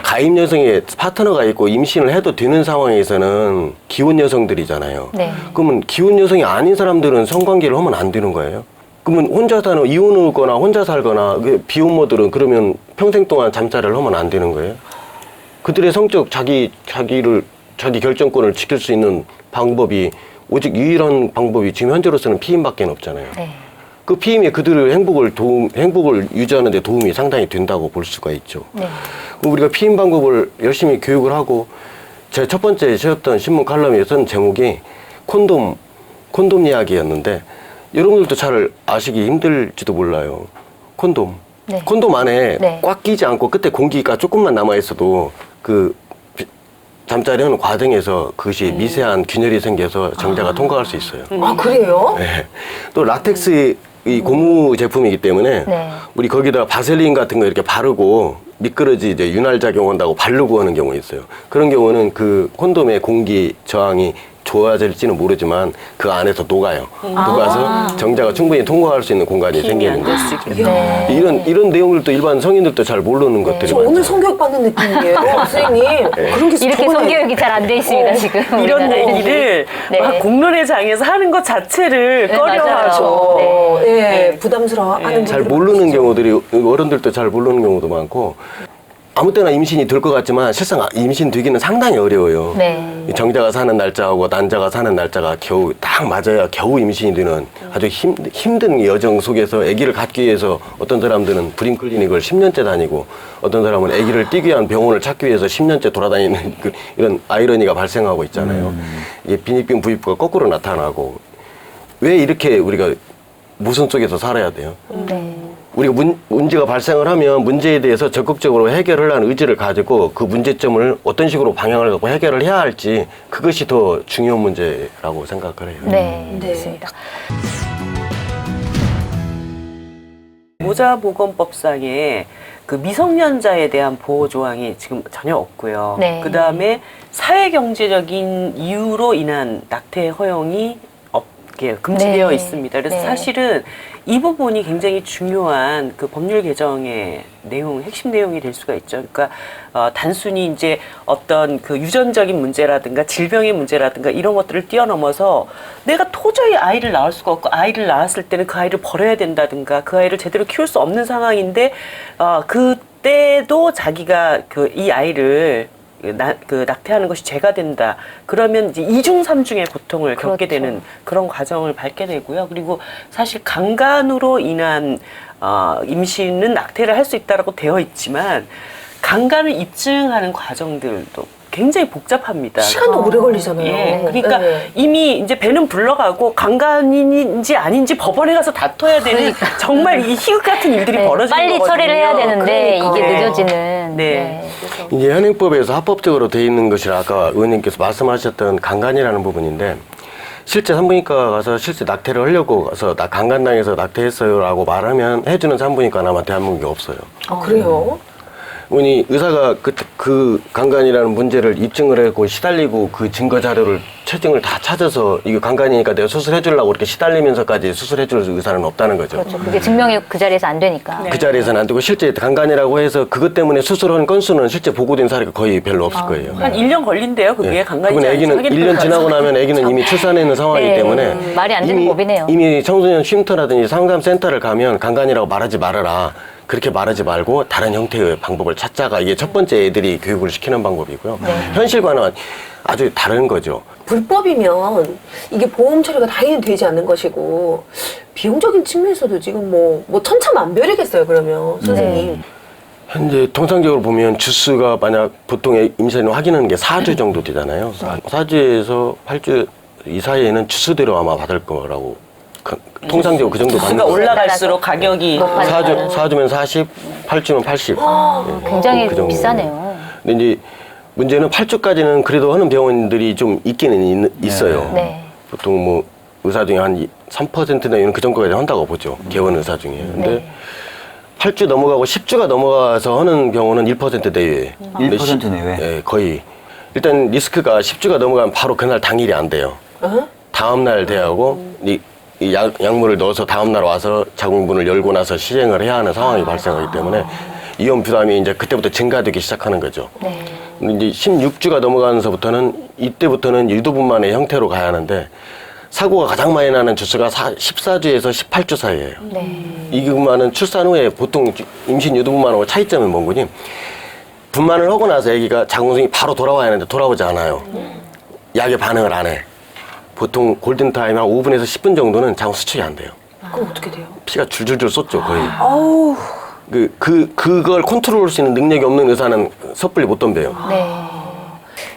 가임 여성의 파트너가 있고 임신을 해도 되는 상황에서는 기혼 여성들이잖아요. 네. 그러면 기혼 여성이 아닌 사람들은 성관계를 하면 안 되는 거예요? 그러면 혼자 사는 이혼하거나 혼자 살거나 비혼모들은 그러면 평생 동안 잠자리를 하면 안 되는 거예요? 그들의 성적 자기 결정권을 지킬 수 있는 방법이 오직 유일한 방법이 지금 현재로서는 피임밖에 없잖아요. 네. 그 피임이 그들의 행복을 유지하는 데 도움이 상당히 된다고 볼 수가 있죠. 네. 그럼 우리가 피임 방법을 열심히 교육을 하고, 제 첫 번째 쓰였던 신문 칼럼에서는 제목이 콘돔 이야기였는데, 여러분들도 잘 아시기 힘들지도 몰라요. 콘돔. 네. 콘돔 안에 네. 꽉 끼지 않고 끝에 공기가 조금만 남아있어도 그 잠자리 하는 과정에서 그것이 미세한 균열이 생겨서 정자가 통과할 수 있어요. 아 그래요? 네. 또 라텍스 이 고무 제품이기 때문에 네. 우리 거기다가 바셀린 같은 거 이렇게 바르고 미끄러지 이제 윤활 작용한다고 바르고 하는 경우 있어요. 그런 경우는 그 콘돔의 공기 저항이 좋아질지는 모르지만 그 안에서 녹아요. 녹아서 정자가 충분히 통과할 수 있는 공간이 생기는 거죠. 네. 이런 내용들도 일반 성인들도 잘 모르는 것들이 저 많죠. 오늘 성교육 받는 느낌이에요, 선생님. 그런 게 이렇게 저번에 성교육이 잘 안 돼 있습니다, 지금. 이런 우리나라에는. 얘기를 네. 막 공론의 장에서 하는 것 자체를 네, 꺼려하죠. 어, 예, 부담스러워하는 잘 분들이 모르는 많으시죠. 경우들이 어른들도 잘 모르는 경우도 많고, 아무 때나 임신이 될 것 같지만 실상 임신 되기는 상당히 어려워요. 네. 이 정자가 사는 날짜하고 난자가 사는 날짜가 겨우 딱 맞아야 겨우 임신이 되는 아주 힘든 여정 속에서 아기를 갖기 위해서 어떤 사람들은 브림 클리닉을 10년째 다니고 어떤 사람은 아기를 띄기 위한 병원을 찾기 위해서 10년째 돌아다니는 이런 아이러니가 발생하고 있잖아요. 이게 빈익빈 부익부가 거꾸로 나타나고 왜 이렇게 우리가 모순 속에서 살아야 돼요? 네. 우리가 문제가 발생을 하면 문제에 대해서 적극적으로 해결을 하는 의지를 가지고 그 문제점을 어떤 식으로 방향을 갖고 해결을 해야 할지 그것이 더 중요한 문제라고 생각을 해요. 네. 네. 맞습니다. 모자보건법상에 그 미성년자에 대한 보호 조항이 지금 전혀 없고요. 네. 그 다음에 사회경제적인 이유로 인한 낙태 허용이 없게 금지되어 네. 있습니다. 그래서 네. 사실은 이 부분이 굉장히 중요한 그 법률 개정의 내용, 핵심 내용이 될 수가 있죠. 그러니까 단순히 이제 어떤 그 유전적인 문제라든가 질병의 문제라든가 이런 것들을 뛰어넘어서 내가 도저히 아이를 낳을 수가 없고 아이를 낳았을 때는 그 아이를 버려야 된다든가 그 아이를 제대로 키울 수 없는 상황인데 그때도 자기가 그 이 아이를 낙태하는 것이 죄가 된다. 그러면 이제 이중 삼중의 고통을 겪게 그렇죠. 되는 그런 과정을 밟게 되고요. 그리고 사실 강간으로 인한 임신은 낙태를 할 수 있다라고 되어 있지만 강간을 입증하는 과정들도 굉장히 복잡합니다. 시간도 오래 걸리잖아요. 예, 그러니까 네. 이미 이제 배는 불러가고 강간인지 아닌지 법원에 가서 다퉈야 되는 정말 이 희극 같은 일들이 네, 벌어지는 빨리 거거든요. 처리를 해야 되는데 그러니까. 이게 네. 늦어지는. 네. 그래서 이게 현행법에서 합법적으로 돼 있는 것이라 아까 의원님께서 말씀하셨던 강간이라는 부분인데 실제 산부인과 가서 실제 낙태를 하려고 가서 강간당해서 낙태했어요라고 말하면 해주는 산부인과는 아마 대한민국에 없어요. 그래요? 의원이 의사가 그 강간이라는 문제를 입증을 하고 시달리고 그 증거 자료를 체증을 다 찾아서 이거 강간이니까 내가 수술해 주려고 이렇게 시달리면서까지 수술해 줄 의사는 없다는 거죠. 그렇죠. 그게 증명이 그 자리에서 안 되니까. 네. 그 자리에서는 안 되고 실제 강간이라고 해서 그것 때문에 수술한 건수는 실제 보고된 사례가 거의 별로 없을 거예요. 한 1년 걸린대요. 그게 예. 강간인지 그러면 아닌지 아기는 확인을 1년 해서. 지나고 나면 아기는 이미 출산해 있는 상황이기 네. 때문에 말이 안 되는 법이네요. 이미 청소년 쉼터라든지 상담센터를 가면 강간이라고 말하지 말아라. 그렇게 말하지 말고 다른 형태의 방법을 찾자가 이게 첫 번째 애들이 교육을 시키는 방법이고요. 네. 현실과는 아주 다른 거죠. 불법이면 이게 보험 처리가 당연히 되지 않는 것이고 비용적인 측면에서도 지금 뭐 천차만별이겠어요. 그러면 선생님. 현재 통상적으로 보면 주수가 만약 보통 임신을 확인하는 게 4주 정도 되잖아요. 4주에서 8주 이 사이에는 주수대로 아마 받을 거라고 통상적으로 그 정도 받는 그러니까 거예요. 올라갈수록 가격이 4주면 40, 8주면 80. 예. 굉장히 그 정도. 비싸네요. 근데 이제 문제는 8주까지는 그래도 하는 병원들이 좀 있기는 있어요. 네. 보통 뭐 의사 중에 한 3%나 이런 그 정도까지 한다고 보죠. 개원 의사 중에. 근데 네. 8주 넘어가고 10주가 넘어가서 하는 경우는 1% 내외. 1% 내외? 예, 거의. 일단 리스크가 10주가 넘어가면 바로 그날 당일이 안 돼요. 다음날 돼하고 이 약물을 넣어서 다음날 와서 자궁문을 열고 나서 시행을 해야 하는 상황이 발생하기 때문에 위험 부담이 이제 그때부터 증가되기 시작하는 거죠. 네. 근데 이제 16주가 넘어가면서부터는 이때부터는 유두분만의 형태로 가야 하는데 사고가 가장 많이 나는 주수가 14주에서 18주 사이예요. 네. 이 분만은 출산 후에 보통 임신 유두분만하고 차이점이 뭔 거니? 분만을 하고 나서 아기가 자궁성이 바로 돌아와야 하는데 돌아오지 않아요. 약에 반응을 안 해. 보통 골든타임 한 5분에서 10분 정도는 자궁 수축이 안 돼요. 그럼 어떻게 돼요? 피가 줄줄줄 쏟죠, 거의. 아우. 그걸 컨트롤할 수 있는 능력이 없는 의사는 섣불리 못 덤벼요. 네.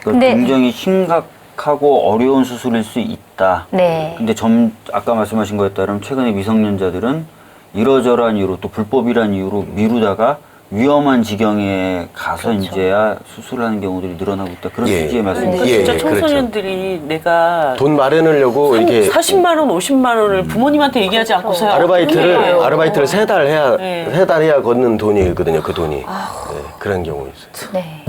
그러니까 근데- 굉장히 심각하고 어려운 수술일 수 있다. 네. 근데 아까 말씀하신 거에 따르면 최근에 미성년자들은 이러저러한 이유로 또 불법이란 이유로 미루다가 위험한 지경에 가서 이제야 수술을 하는 경우들이 늘어나고 있다. 그런 예. 취지의 말씀이시죠? 예, 진짜 예, 그렇죠. 청소년들이 내가 돈 마련하려고 이렇게 40만 원, 50만 원을 부모님한테 얘기하지 않고서요. 아르바이트를 세 달 해야 네. 세 달 해야 걷는 돈이거든요. 그 돈이. 네, 그런 경우 있어요. 네.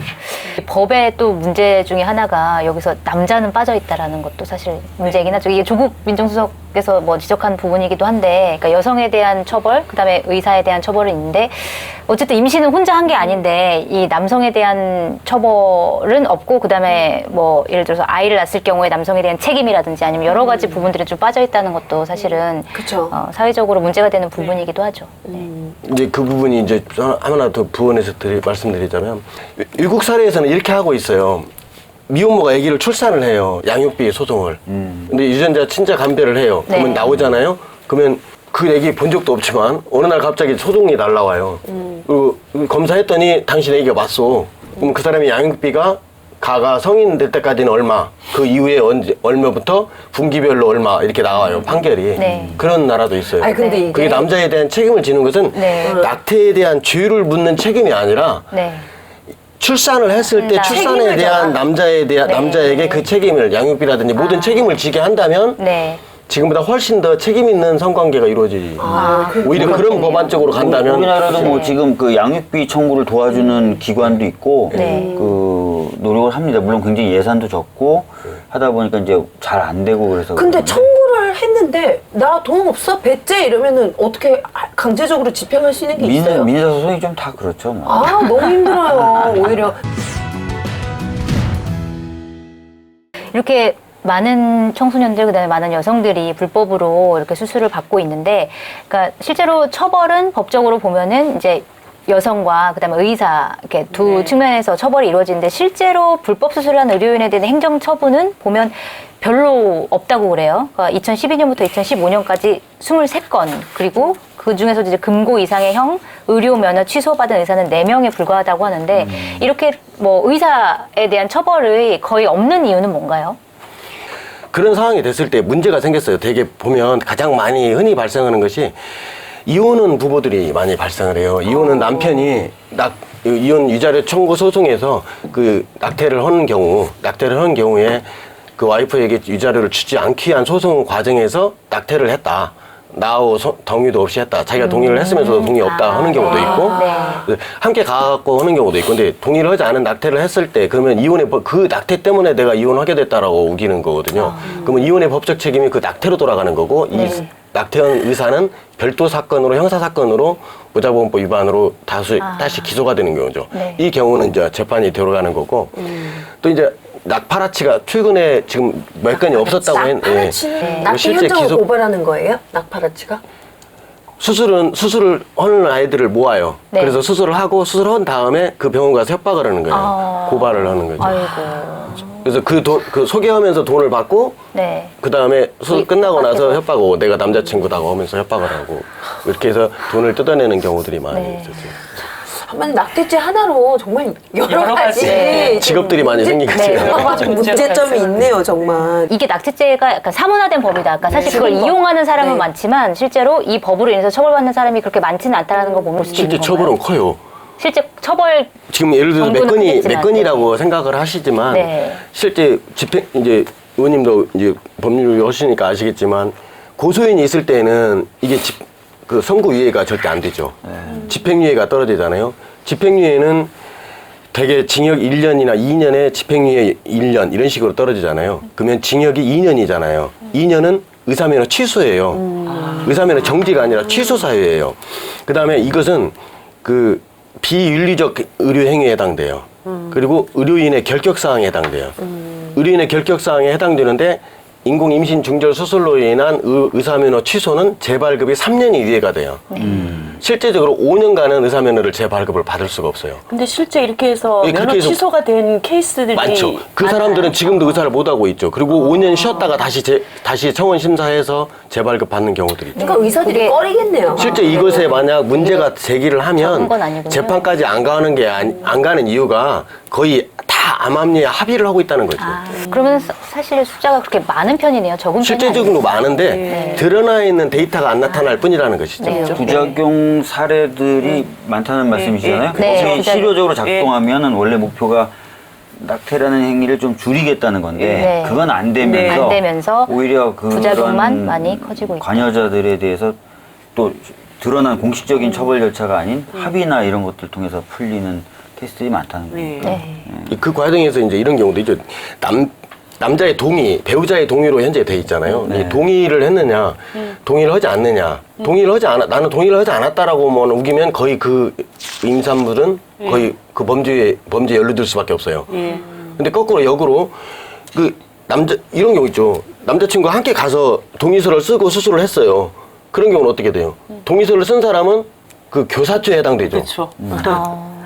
법의 또 문제 중에 하나가 여기서 남자는 빠져 있다라는 것도 사실 문제이긴 하죠. 이게 조국 민정수석 께서 뭐 지적한 부분이기도 한데, 그러니까 여성에 대한 처벌, 그다음에 의사에 대한 처벌은 있는데, 어쨌든 임신은 혼자 한 게 아닌데 이 남성에 대한 처벌은 없고, 그다음에 뭐 예를 들어서 아이를 낳았을 경우에 남성에 대한 책임이라든지 아니면 여러 가지 부분들이 좀 빠져 있다는 것도 사실은 그쵸. 사회적으로 문제가 되는 부분이기도 하죠. 네. 이제 그 부분이 이제 하나 더 부원해서 말씀드리자면 외국 사례에서는 이렇게 하고 있어요. 미혼모가 아기를 출산을 해요. 양육비 소송을. 근데 유전자 친자 감별을 해요. 그러면 네. 나오잖아요. 그러면 그 아기 본 적도 없지만 어느 날 갑자기 소송이 날라와요. 그리고 검사했더니 당신 아기가 맞소. 그럼 그 사람이 양육비가 가가 성인 될 때까지는 얼마, 그 이후에 얼마부터 분기별로 얼마 이렇게 나와요. 판결이. 네. 그런 나라도 있어요. 아니, 근데 이게 그게 남자에 대한 책임을 지는 것은 네. 낙태에 대한 죄를 묻는 책임이 아니라 네. 출산을 했을 때 출산에 책임을 대한 져라. 남자에게 그 책임을 양육비라든지 모든 책임을 지게 한다면 네. 지금보다 훨씬 더 책임 있는 성관계가 이루어지지. 오히려 그런 법안 쪽으로 간다면 우리나라도 뭐 지금 그 양육비 청구를 도와주는 기관도 있고 네. 그 노력을 합니다. 물론 굉장히 예산도 적고 하다 보니까 이제 잘 안 되고 그래서. 근데 그러거든요. 청구를 했는데 나 돈 없어? 배째? 이러면은 어떻게 강제적으로 집행할 수 있는 게 있어요? 민사 소송이 좀 다 그렇죠. 뭐. 아, 너무 힘들어요. 오히려. 이렇게 많은 청소년들, 그다음에 많은 여성들이 불법으로 이렇게 수술을 받고 있는데, 그러니까 실제로 처벌은 법적으로 보면은 이제 여성과 그다음에 의사 이렇게 두 측면에서 처벌이 이루어지는데, 실제로 불법 수술한 의료인에 대한 행정 처분은 보면 별로 없다고 그래요. 그러니까 2012년부터 2015년까지 23건, 그리고 그 중에서 이제 금고 이상의 형, 의료 면허 취소받은 의사는 4명에 불과하다고 하는데, 이렇게 뭐 의사에 대한 처벌이 거의 없는 이유는 뭔가요? 그런 상황이 됐을 때 문제가 생겼어요. 되게 보면 가장 많이 흔히 발생하는 것이 이혼한 부부들이 많이 발생을 해요. 이혼은 남편이 이혼 위자료 청구 소송에서 그 낙태를 하는 경우에 그 와이프에게 위자료를 주지 않기 위한 소송 과정에서 낙태를 했다. 나하고 동의도 없이 했다. 자기가 동의를 했으면서도 동의 없다 하는 경우도 있고, 함께 가갖고 하는 경우도 있고, 근데 동의를 하지 않은 낙태를 했을 때, 그러면 그 낙태 때문에 내가 이혼하게 됐다라고 우기는 거거든요. 그러면 이혼의 법적 책임이 그 낙태로 돌아가는 거고, 이 낙태한 의사는 별도 사건으로, 형사사건으로 보자보험법 위반으로 다시 기소가 되는 경우죠. 네. 이 경우는 이제 재판이 들어가는 거고, 또 이제 낙파라치가 최근에 지금 몇 건이 없었다고 낙파라치는 낙태 실제 현장을 고발하는 거예요? 낙파라치가? 수술을 하는 아이들을 모아요. 네. 그래서 수술을 하고 수술한 다음에 그 병원 가서 협박을 하는 거예요. 고발을 하는 거죠. 아이고. 그래서 그 소개하면서 돈을 받고 네. 그 다음에 수술 끝나고 나서 협박해서. 협박하고 내가 남자친구다고 하면서 협박을 하고 이렇게 해서 돈을 뜯어내는 경우들이 많이 네. 있었어요. 한번 낙태죄 하나로 정말 여러 여러 가지 가지. 직업들이 많이 생기겠어요. 여러 가지 문제점이 있네요, 정말. 이게 낙태죄가 약간 사문화된 법이다. 그러니까 사실 그걸 이용하는 사람은 네. 많지만 실제로 이 법으로 인해서 처벌받는 사람이 그렇게 많지는 않다는 걸 볼 수도 실제 있는 건가요? 처벌은 커요. 실제 처벌 지금 예를 들어서 몇 정도는 건이 크겠지만, 몇 건이라고 생각을 하시지만 네. 실제 집행 이제 의원님도 이제 법률 하시니까 아시겠지만 고소인이 있을 때는 이게 그 선고유예가 절대 안 되죠. 집행유예가 떨어지잖아요. 집행유예는 되게 징역 1년이나 2년에 집행유예 1년 이런 식으로 떨어지잖아요. 그러면 징역이 2년이잖아요. 2년은 의사면허 취소예요. 의사면허 정지가 아니라 취소 사유예요. 그다음에 이것은 그 비윤리적 의료 행위에 해당돼요. 그리고 의료인의 결격 사항에 해당돼요. 의료인의 결격 사항에 해당되는데 인공 임신 중절 수술로 인한 의사면허 취소는 재발급이 3년이 유예가 돼요. 실제적으로 5년간은 의사면허를 재발급을 받을 수가 없어요. 근데 실제 이렇게 해서 예, 면허 그렇게 해서 취소가 된 케이스들이 많죠. 그 사람들은 지금도 의사를 못 하고 있죠. 그리고 5년 쉬었다가 다시 청원 심사해서 재발급 받는 경우들이 있죠. 그러니까 의사들이 그게- 꺼리겠네요. 실제 이것에 만약 문제가 제기를 적은 하면 건 아니군요. 재판까지 안 가는 게 안 가는 이유가 거의 다 암암리에 합의를 하고 있다는 거죠. 그러면 사실 숫자가 그렇게 많은 편이네요. 적은 편이 실제적으로 아니에요. 많은데 드러나 있는 데이터가 안 나타날 뿐이라는 것이죠. 네. 부작용 사례들이 많다는 말씀이시잖아요. 네, 법이 부작용. 실효적으로 작동하면은 원래 목표가 낙태라는 행위를 좀 줄이겠다는 건데 네. 그건 안 되면서, 안 되면서 오히려 그런 부작용만 많이 커지고 있다. 관여자들에 대해서 또 드러난 공식적인 처벌 절차가 아닌 합의나 이런 것들 통해서 풀리는 케이스들이 많다는 거예요. 네. 그 과정에서 이제 이런 경우도 있죠. 남자의 동의, 배우자의 동의로 현재 돼 있잖아요. 이 동의를 했느냐, 동의를 하지 않느냐, 동의를 하지 않아, 나는 동의를 하지 않았다라고 뭐 우기면 거의 그 임산부는 거의 그 범죄에 연루될 수밖에 없어요. 근데 거꾸로 역으로 그 남자 이런 경우 있죠. 남자친구가 함께 가서 동의서를 쓰고 수술을 했어요. 그런 경우는 어떻게 돼요? 동의서를 쓴 사람은 그 교사죄에 해당되죠. 그렇죠.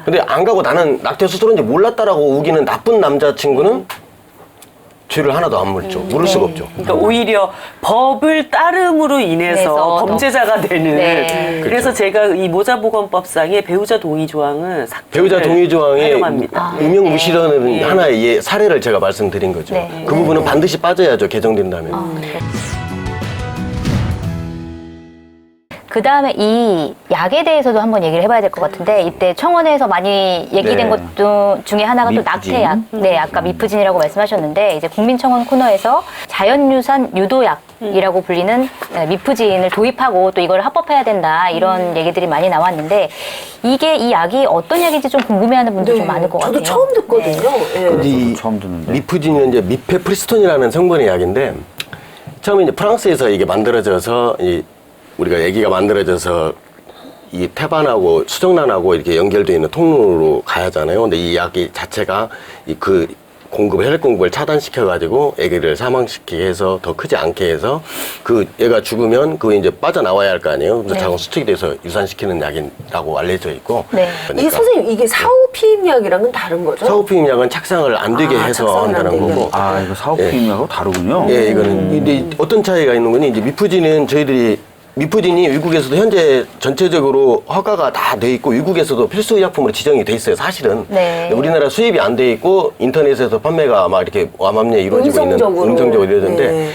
근데 안 가고 나는 낙태 수술인지 몰랐다라고 우기는 나쁜 남자친구는 죄를 하나도 안 물죠. 물을 수가 없죠. 그러니까 오히려 법을 따름으로 인해서 그래서 범죄자가 되는. 네. 그래서 제가 이 모자보건법상의 배우자 동의 조항은 삭제를 배우자 동의 조항의 활용합니다. 음영무실하는 하나의 사례를 제가 말씀드린 거죠. 네. 그 부분은 반드시 빠져야죠. 개정된다면. 그 다음에 이 약에 대해서도 한번 얘기를 해봐야 될 것 같은데 이때 청원에서 많이 얘기된 네. 것도 중에 하나가 또 미프진. 낙태약. 네, 아까 미프진이라고 말씀하셨는데 이제 국민청원 코너에서 자연유산 유도약이라고 불리는 미프진을 도입하고 또 이걸 합법해야 된다 이런 얘기들이 많이 나왔는데 이게 이 약이 어떤 약인지 좀 궁금해하는 분들 좀 많을 것 같아요. 저도 처음 듣거든요. 예. 근데 이 처음 듣는데. 미프진은 이제 미페프리스톤이라는 성분의 약인데 처음에 이제 프랑스에서 이게 만들어져서 우리가 아기가 만들어져서 이 태반하고 수정란하고 이렇게 연결되어 있는 통로로 가야 하잖아요. 근데 이 약이 자체가 그 혈액 공급을 차단시켜가지고 아기를 사망시키게 해서 더 크지 않게 해서 그 얘가 죽으면 그 이제 빠져나와야 할 거 아니에요. 그래서 네. 자궁 수축이 돼서 유산시키는 약이라고 알려져 있고. 네. 이게 선생님 이게 사후 피임약이랑은 다른 거죠? 사후피임 약은 착상을 안 되게 해서 착상을 안 한다는 되게. 거고. 아, 이거 사후피임약하고 다르군요. 예, 이거는 근데 어떤 차이가 있는 거니 이제 미프진이 미국에서도 현재 전체적으로 허가가 다 돼 있고 미국에서도 필수 의약품으로 지정이 돼 있어요. 사실은. 네. 근데 우리나라 수입이 안 돼 있고 인터넷에서 판매가 막 이렇게 암암리에 이루어지고 음성적으로. 음성적으로 이루어졌는데 네.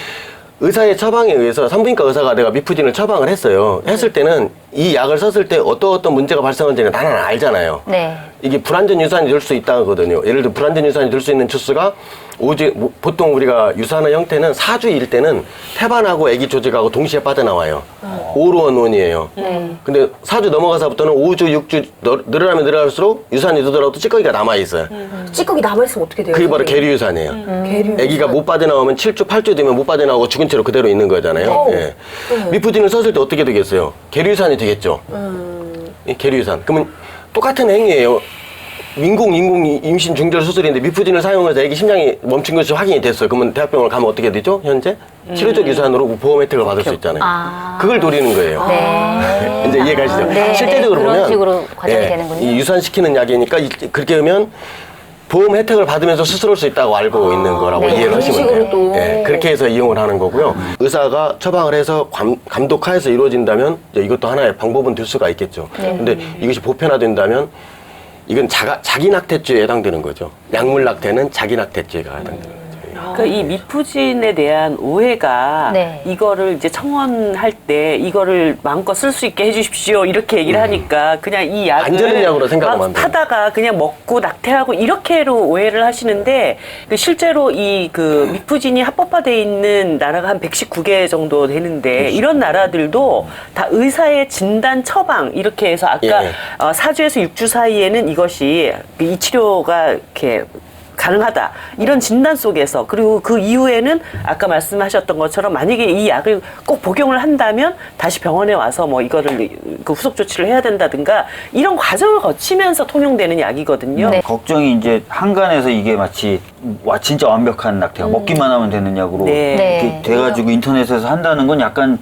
의사의 처방에 의해서 산부인과 의사가 내가 미프진을 처방을 했어요. 했을 때는 이 약을 썼을 때 어떤 문제가 발생하는지는 나는 알잖아요. 네. 이게 불안전 유산이 될 수 있다거든요. 예를 들어 불안전 유산이 될 수 있는 주스가 보통 우리가 유산의 형태는 사주일 때는 태반하고 아기 조직하고 동시에 빠져나와요. 5로1원이에요. 근데 4주 넘어가서부터는 5주, 6주 늘어나면 늘어날수록 유산이 늘더라도 찌꺼기가 남아있어요. 찌꺼기 남아있으면 어떻게 돼요? 그게 바로 선생님? 계류유산이에요. 계류. 아기가 못 빠져나오면 7주, 8주 되면 못 빠져나오고 죽은 채로 그대로 있는 거잖아요. 예. 미프진을 썼을 때 어떻게 되겠어요? 계류유산이 되겠죠. 이 계류유산. 그러면 똑같은 행위예요. 인공 임신 중절 수술인데 미프진을 사용해서 아기 심장이 멈춘 것이 확인이 됐어요. 그러면 대학병원을 가면 어떻게 되죠? 현재 치료적 유산으로 보험 혜택을 받을 수 있잖아요. 그걸 노리는 거예요. 네. 이제 이해가시죠? 네, 실제적으로 네. 그런 보면 식으로 과정이 예, 되는군요. 이 유산시키는 약이니까 그렇게 하면 보험 혜택을 받으면서 수술할 수 있다고 알고 있는 거라고 네. 이해를 하시면 그런 식으로 돼요. 또. 예, 그렇게 해서 이용을 하는 거고요. 의사가 처방을 해서 감독하에서 이루어진다면 이제 이것도 하나의 방법은 될 수가 있겠죠. 근데 이것이 보편화된다면 이건 자기 낙태죄에 해당되는 거죠. 약물 낙태는 자기 낙태죄가 해당되는 거죠. 그러니까 이 미프진에 대한 오해가 네. 이거를 이제 청원할 때 이거를 마음껏 쓸 수 있게 해주십시오 이렇게 얘기를 하니까 그냥 이 약을 안전한 약으로 생각하면 막 안 돼요. 타다가 그냥 먹고 낙태하고 이렇게로 오해를 하시는데 그 실제로 이 그 미프진이 합법화돼 있는 나라가 한 119개 정도 되는데 이런 나라들도 다 의사의 진단 처방 이렇게 해서 아까 예. 4주에서 6주 사이에는 이것이 이 치료가 이렇게 가능하다 이런 진단 속에서 그리고 그 이후에는 아까 말씀하셨던 것처럼 만약에 이 약을 꼭 복용을 한다면 다시 병원에 와서 뭐 이거를 그 후속 조치를 해야 된다든가 이런 과정을 거치면서 통용되는 약이거든요. 네. 걱정이 이제 한간에서 이게 마치 진짜 완벽한 낙태가 먹기만 하면 되는 약으로 네. 네. 이렇게 돼가지고 인터넷에서 한다는 건 약간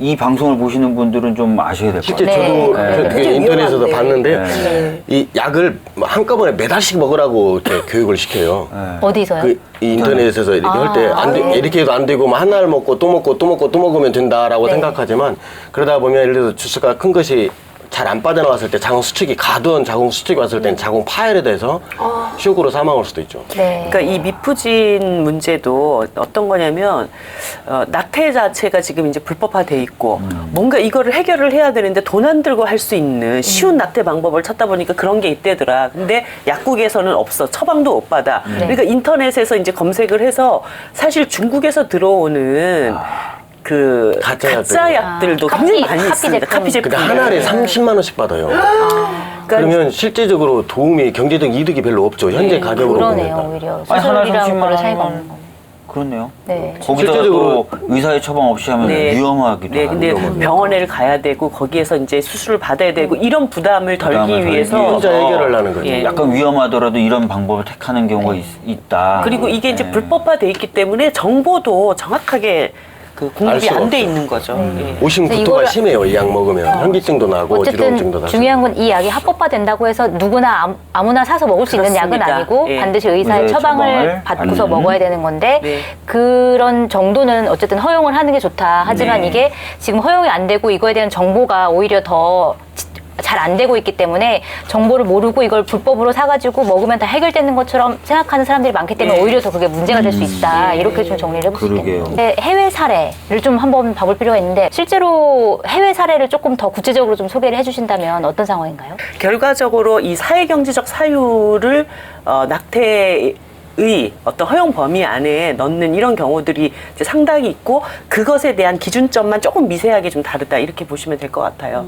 이 방송을 보시는 분들은 좀 아셔야 될 것 실제 같아요. 네. 저도 네. 그게 좀 인터넷에서 위험한데. 봤는데 네. 이 약을 한꺼번에 매달씩 먹으라고 이렇게 교육을 시켜요. 어디서요? 이 인터넷에서 이렇게 아, 할 때 안 돼, 네. 이렇게 해도 안 되고 뭐 한 날 먹고 또 먹고 또 먹고 또 먹으면 된다라고 네. 생각하지만 그러다 보면 예를 들어서 주스가 큰 것이 잘 안 빠져나왔을 때 자궁 수축이 가던 자궁 수축이 왔을 때는 자궁 파열이 돼서 쇼크로 사망할 수도 있죠. 네. 그러니까 이 미프진 문제도 어떤 거냐면 낙태 자체가 지금 이제 불법화돼 있고 뭔가 이거를 해결을 해야 되는데 돈 안 들고 할 수 있는 쉬운 낙태 방법을 찾다 보니까 그런 게 있대더라. 근데 약국에서는 없어. 처방도 못 받아. 그러니까 인터넷에서 이제 검색을 해서 사실 중국에서 들어오는 그 가짜 가짜 약들도 굉장히 많이 카피 있습니다. 제품. 카피 제품. 근데 한 알에 30만 원씩 받아요. 그러니까 그러면 실제적으로 도움이 경제적 이득이 별로 없죠. 현재 가격으로 그러네요. 보면. 오히려 아니, 하나에 수술이랑 30만 거를 원. 차이가 없는 거. 그렇네요. 네. 거기다가 또 의사의 처방 없이 하면 네. 위험하기도 네, 하고. 근데 위험하기도 병원에 가야 되고 거기에서 이제 수술을 받아야 되고 이런 부담을 덜기 부담을 위해서 덜기 혼자 해결하려는 거죠. 예. 약간 위험하더라도 이런 방법을 택하는 경우가 있다. 그리고 이게 이제 네. 불법화돼 있기 때문에 정보도 정확하게 그 알 공급이 수가 안 돼 없죠. 있는 거죠. 예. 오심부토가 이거를- 심해요. 이 약 먹으면 현기증도 나고 어지러움증도 어쨌든 나죠. 중요한 건 이 약이 합법화된다고 해서 누구나 아무나 사서 먹을 수 있는 약은 그렇습니다. 아니고 예. 반드시 의사의 의사의 처방을 처방을 받고서 받는. 먹어야 되는 건데 네. 그런 정도는 어쨌든 허용을 하는 게 좋다. 하지만 네. 이게 지금 허용이 안 되고 이거에 대한 정보가 오히려 더 잘 안 되고 있기 때문에 정보를 모르고 이걸 불법으로 사가지고 먹으면 다 해결되는 것처럼 생각하는 사람들이 많기 때문에 네. 오히려 더 그게 문제가 될 수 있다. 이렇게 좀 정리를 해볼 수 그러게요. 있겠네요. 근데 해외 사례를 좀 한번 봐볼 필요가 있는데 실제로 해외 사례를 조금 더 구체적으로 좀 소개를 해주신다면 어떤 상황인가요? 결과적으로 이 사회경제적 사유를 낙태의 어떤 허용 범위 안에 넣는 이런 경우들이 이제 상당히 있고 그것에 대한 기준점만 조금 미세하게 좀 다르다 이렇게 보시면 될 것 같아요.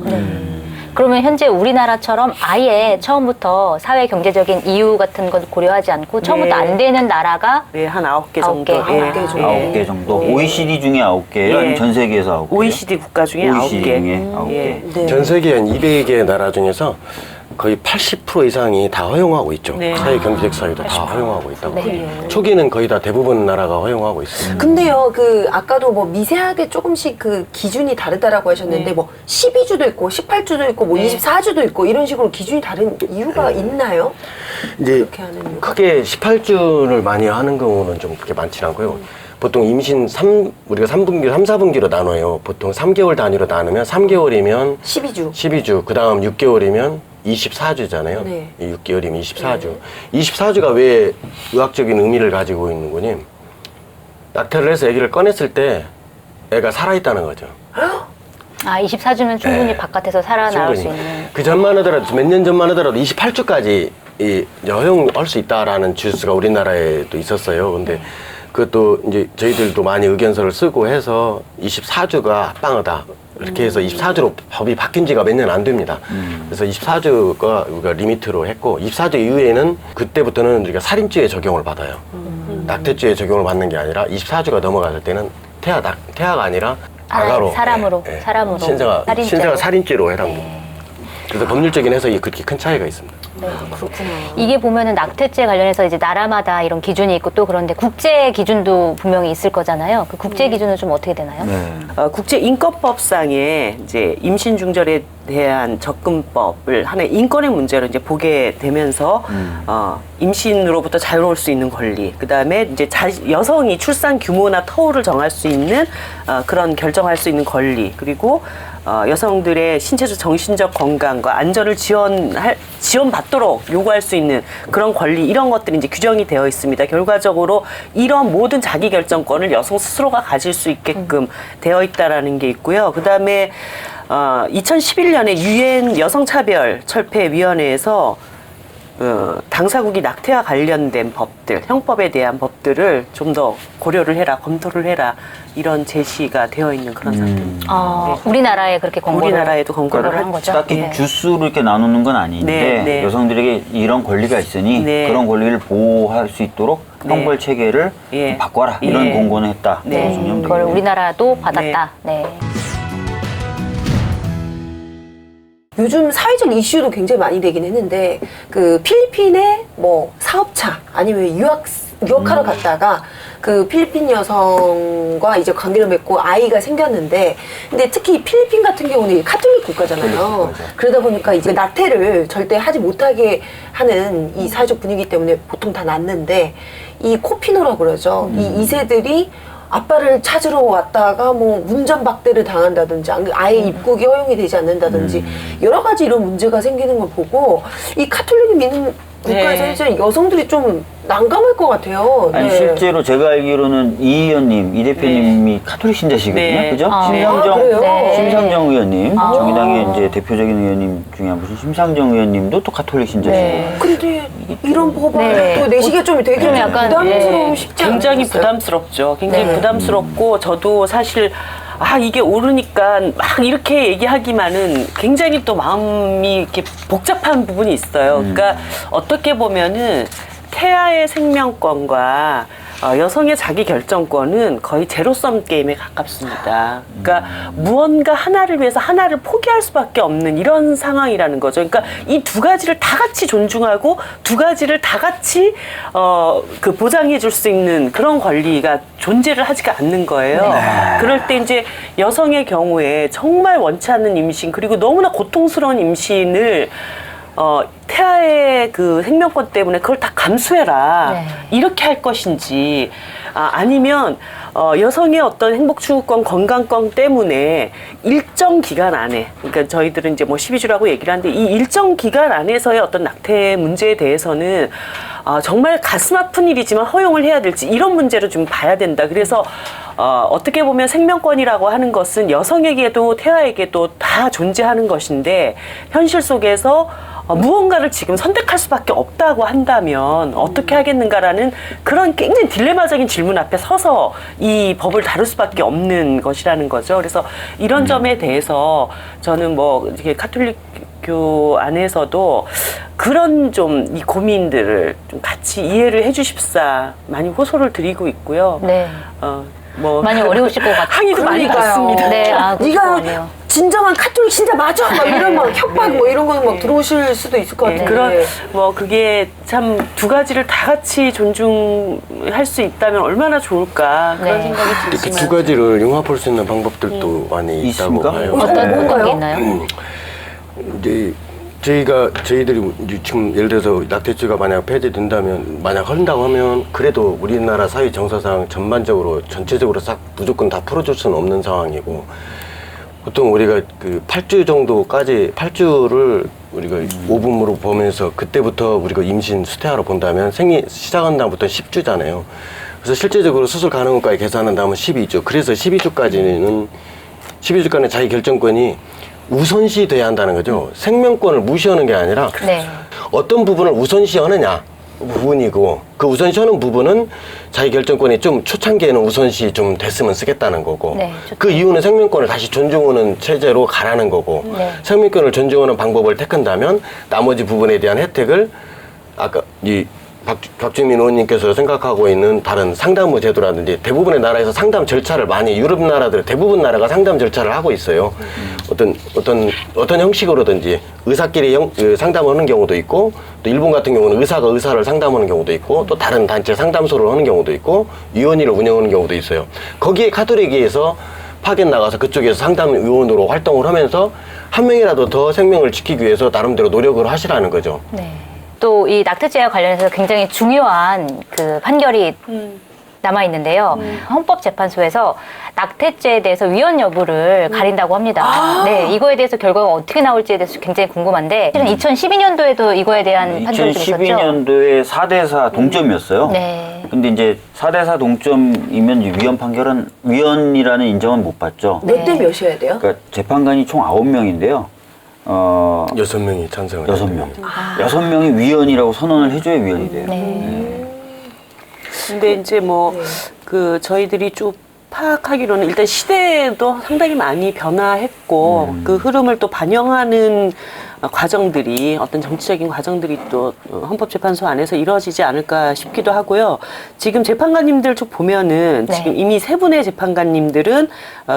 그러면 현재 우리나라처럼 아예 처음부터 사회 경제적인 이유 같은 건 고려하지 않고 처음부터 네. 안 되는 나라가 네, 한 9개 아홉 정도. 개, 아홉 개 정도. 9개 정도. OECD 중에 9개예요? 예. 아니면 전 세계에서 9개? OECD 국가 중에 9개. OECD 중에 9개. 예. 네. 전 세계 한 200개 나라 중에서 거의 80% 이상이 다 허용하고 있죠. 네. 사회 경제적 사유도 다 허용하고 있다고. 네. 초기는 거의 다 대부분 나라가 허용하고 있어요. 근데요, 그 아까도 뭐 미세하게 조금씩 그 기준이 다르다라고 하셨는데 네. 뭐 12주도 있고 18주도 있고 뭐 24주도 있고 이런 식으로 기준이 다른 이유가 있나요? 이제 그렇게 하는 이유가? 크게 18주를 많이 하는 경우는 좀 그렇게 많지 않고요. 보통 임신 우리가 3분기, 3, 4분기로 나눠요. 보통 3개월 단위로 나누면 3개월이면 12주. 12주, 그 다음 6개월이면 24주잖아요. 네. 6개월이면 24주. 24주가 왜 의학적인 의미를 가지고 있는 거니? 낙태를 해서 아기를 꺼냈을 때 애가 살아있다는 거죠. 24주면 충분히 네. 바깥에서 살아나올 수 충분히. 있는. 그 전만 하더라도 몇 년 전만 하더라도 28주까지 이제 허용할 수 있다라는 주스가 우리나라에도 있었어요. 근데 그것도 이제 저희들도 많이 의견서를 쓰고 해서 24주가 합방하다. 이렇게 해서 24주로 법이 바뀐 지가 몇 년 안 됩니다. 그래서 24주가 우리가 리미트로 했고 24주 이후에는 그때부터는 우리가 살인죄에 적용을 받아요. 낙태죄에 적용을 받는 게 아니라 24주가 넘어갔을 때는 태아가 아니라 아가로 사람으로, 예, 예. 사람으로. 신생아 살인죄로. 살인죄로 해당됩니다. 그래서 법률적인 해석이 그렇게 큰 차이가 있습니다. 이게 보면은 낙태죄 관련해서 이제 나라마다 이런 기준이 있고 또 그런데 국제 기준도 분명히 있을 거잖아요. 그 국제 기준은 좀 어떻게 되나요? 네. 국제인권법상에 이제 임신 중절에 대한 접근법을 하나의 인권의 문제로 이제 보게 되면서 임신으로부터 자유로울 수 있는 권리, 그 다음에 이제 여성이 출산 규모나 터울을 정할 수 있는 그런 결정할 수 있는 권리, 그리고 여성들의 신체적 정신적 건강과 안전을 지원받도록 요구할 수 있는 그런 권리, 이런 것들이 이제 규정이 되어 있습니다. 결과적으로 이런 모든 자기결정권을 여성 스스로가 가질 수 있게끔 되어 있다라는 게 있고요. 그 다음에 2011년에 유엔 여성차별철폐위원회에서 당사국이 낙태와 관련된 법들, 형법에 대한 법들을 좀 더 고려를 해라, 검토를 해라, 이런 제시가 되어 있는 그런 상태입니다. 우리나라에 그렇게 권고를 우리나라에도 권고를 한 거죠. 딱히 네. 주스로 이렇게 나누는 건 아닌데 네, 네. 여성들에게 이런 권리가 있으니 네. 그런 권리를 보호할 수 있도록 네. 형벌 체계를 예. 바꿔라 이런 예. 공고는 했다. 네. 정리하면 그걸 되겠네요. 우리나라도 받았다. 네. 요즘 사회적 이슈도 굉장히 많이 되긴 했는데 그 필리핀의 뭐 사업차 아니면 유학하러 갔다가 그 필리핀 여성과 이제 관계를 맺고 아이가 생겼는데 근데 특히 필리핀 같은 경우는 카톨릭 국가잖아요. 그러다 보니까 이제 낙태를 절대 하지 못하게 하는 이 사회적 분위기 때문에 보통 다 낳는데 이 코피노라고 그러죠. 이 2세들이 아빠를 찾으러 왔다가 뭐 운전박대를 당한다든지 아예 입국이 허용이 되지 않는다든지 여러 가지 이런 문제가 생기는 걸 보고 이 카톨릭이 믿는 국가에서 네. 진짜 여성들이 좀 난감할 것 같아요. 아니 네. 실제로 제가 알기로는 이 의원님, 이 대표님이 카톨릭 신자시거든요. 네. 그죠? 아, 심상정, 그래요? 네. 심상정 의원님, 정의당의 이제 대표적인 의원님 중에 한 분이신 심상정 의원님도 또 카톨릭 신자시고. 네. 근데 이런 법안 네. 또 내시기가 좀 되게 좀 약간, 부담스러움 네. 쉽지 굉장히 않으셨어요? 부담스럽죠. 굉장히 네. 부담스럽고 저도 사실 이게 오르니까 막 이렇게 얘기하기만은 굉장히 또 마음이 이렇게 복잡한 부분이 있어요. 그러니까 어떻게 보면은 태아의 생명권과 여성의 자기 결정권은 거의 제로섬 게임에 가깝습니다. 그러니까 무언가 하나를 위해서 하나를 포기할 수밖에 없는 이런 상황이라는 거죠. 그러니까 이 두 가지를 다 같이 존중하고 두 가지를 다 같이 그 보장해 줄 수 있는 그런 권리가 존재를 하지가 않는 거예요. 그럴 때 이제 여성의 경우에 정말 원치 않는 임신 그리고 너무나 고통스러운 임신을 태아의 그 생명권 때문에 그걸 다 감수해라. 네. 이렇게 할 것인지, 아니면, 여성의 어떤 행복추구권, 건강권 때문에 일정 기간 안에, 그러니까 저희들은 이제 뭐 12주라고 얘기를 하는데 이 일정 기간 안에서의 어떤 낙태 문제에 대해서는 정말 가슴 아픈 일이지만 허용을 해야 될지 이런 문제를 좀 봐야 된다. 그래서 어떻게 보면 생명권이라고 하는 것은 여성에게도 태아에게도 다 존재하는 것인데 현실 속에서 무언가를 지금 선택할 수밖에 없다고 한다면 어떻게 하겠는가라는 그런 굉장히 딜레마적인 질문 앞에 서서 이 법을 다룰 수밖에 없는 것이라는 거죠. 그래서 이런 점에 대해서 저는 뭐 이렇게 가톨릭교 안에서도 그런 좀 이 고민들을 좀 같이 이해를 해주십사 많이 호소를 드리고 있고요. 네. 뭐 많이 어려우실 것 같아요. 항의도 많이 받습니다. 네, 그럴 것 네가 같네요. 진정한 카톨릭 신자 맞아 막 이런 막 협박 뭐 이런 거는 막 들어오실 수도 있을 것 같은데. 그런 뭐 그게 참 두 가지를 다 같이 존중할 수 있다면 얼마나 좋을까 그런 네. 생각이 그 들지만 두 가지를 융합할 수 있는 방법들도 많이 있다고 있습니까? 봐요. 어떤 게 있나요? 이제 저희들이 이제 지금 예를 들어서 낙태죄가 만약 폐지된다면 만약 한다고 하면 그래도 우리나라 사회 정서상 전반적으로 전체적으로 싹 무조건 다 풀어줄 수는 없는 상황이고 보통 우리가 그 8주 정도까지 8주를 우리가 오분으로 보면서 그때부터 우리가 임신 수태하러 본다면 생리 시작한 다음부터 10주잖아요. 그래서 실제적으로 수술 가능성까지 계산한다면 12주. 그래서 12주까지는 자기 결정권이 우선시 돼야 한다는 거죠. 생명권을 무시하는 게 아니라 네. 어떤 부분을 우선시하느냐 부분이고 그 우선시하는 부분은 자기 결정권이 좀 초창기에는 우선시 좀 됐으면 쓰겠다는 거고 네, 좋죠. 그 이유는 생명권을 다시 존중하는 체제로 가라는 거고 네. 생명권을 존중하는 방법을 택한다면 나머지 부분에 대한 혜택을 아까 이 박주민 의원님께서 생각하고 있는 다른 상담부 제도라든지 대부분의 나라에서 상담 절차를 많이 유럽 나라들 대부분 나라가 상담 절차를 하고 있어요. 어떤 형식으로든지 의사끼리 상담하는 경우도 있고 또 일본 같은 경우는 의사가 의사를 상담하는 경우도 있고 또 다른 단체 상담소를 하는 경우도 있고 위원회를 운영하는 경우도 있어요. 거기에 카톨릭에서 파견 나가서 그쪽에서 상담 위원으로 활동을 하면서 한 명이라도 더 생명을 지키기 위해서 나름대로 노력을 하시라는 거죠. 네. 또 이 낙태죄와 관련해서 굉장히 중요한 그 판결이 남아 있는데요. 헌법재판소에서 낙태죄에 대해서 위헌 여부를 가린다고 합니다. 네, 이거에 대해서 결과가 어떻게 나올지에 대해서 굉장히 궁금한데 실은 2012년도에도 이거에 대한 판결이 좀 있었죠. 2012년도에 4대4 동점이었어요. 네. 근데 이제 4대4 동점이면 이제 위헌 판결은 위헌이라는 인정은 못 받죠. 몇 대 몇이어야 돼요? 그러니까 재판관이 총 9명인데요. 6명이 찬성을 6명. 6명이 위헌이라고 선언을 해줘야 위헌이 돼요. 네. 근데 이제 뭐 그 저희들이 쭉 파악하기로는 일단 시대도 상당히 많이 변화했고 그 흐름을 또 반영하는 과정들이 어떤 정치적인 과정들이 또 헌법재판소 안에서 이루어지지 않을까 싶기도 하고요. 지금 재판관님들 쭉 보면은 네. 지금 이미 세 분의 재판관님들은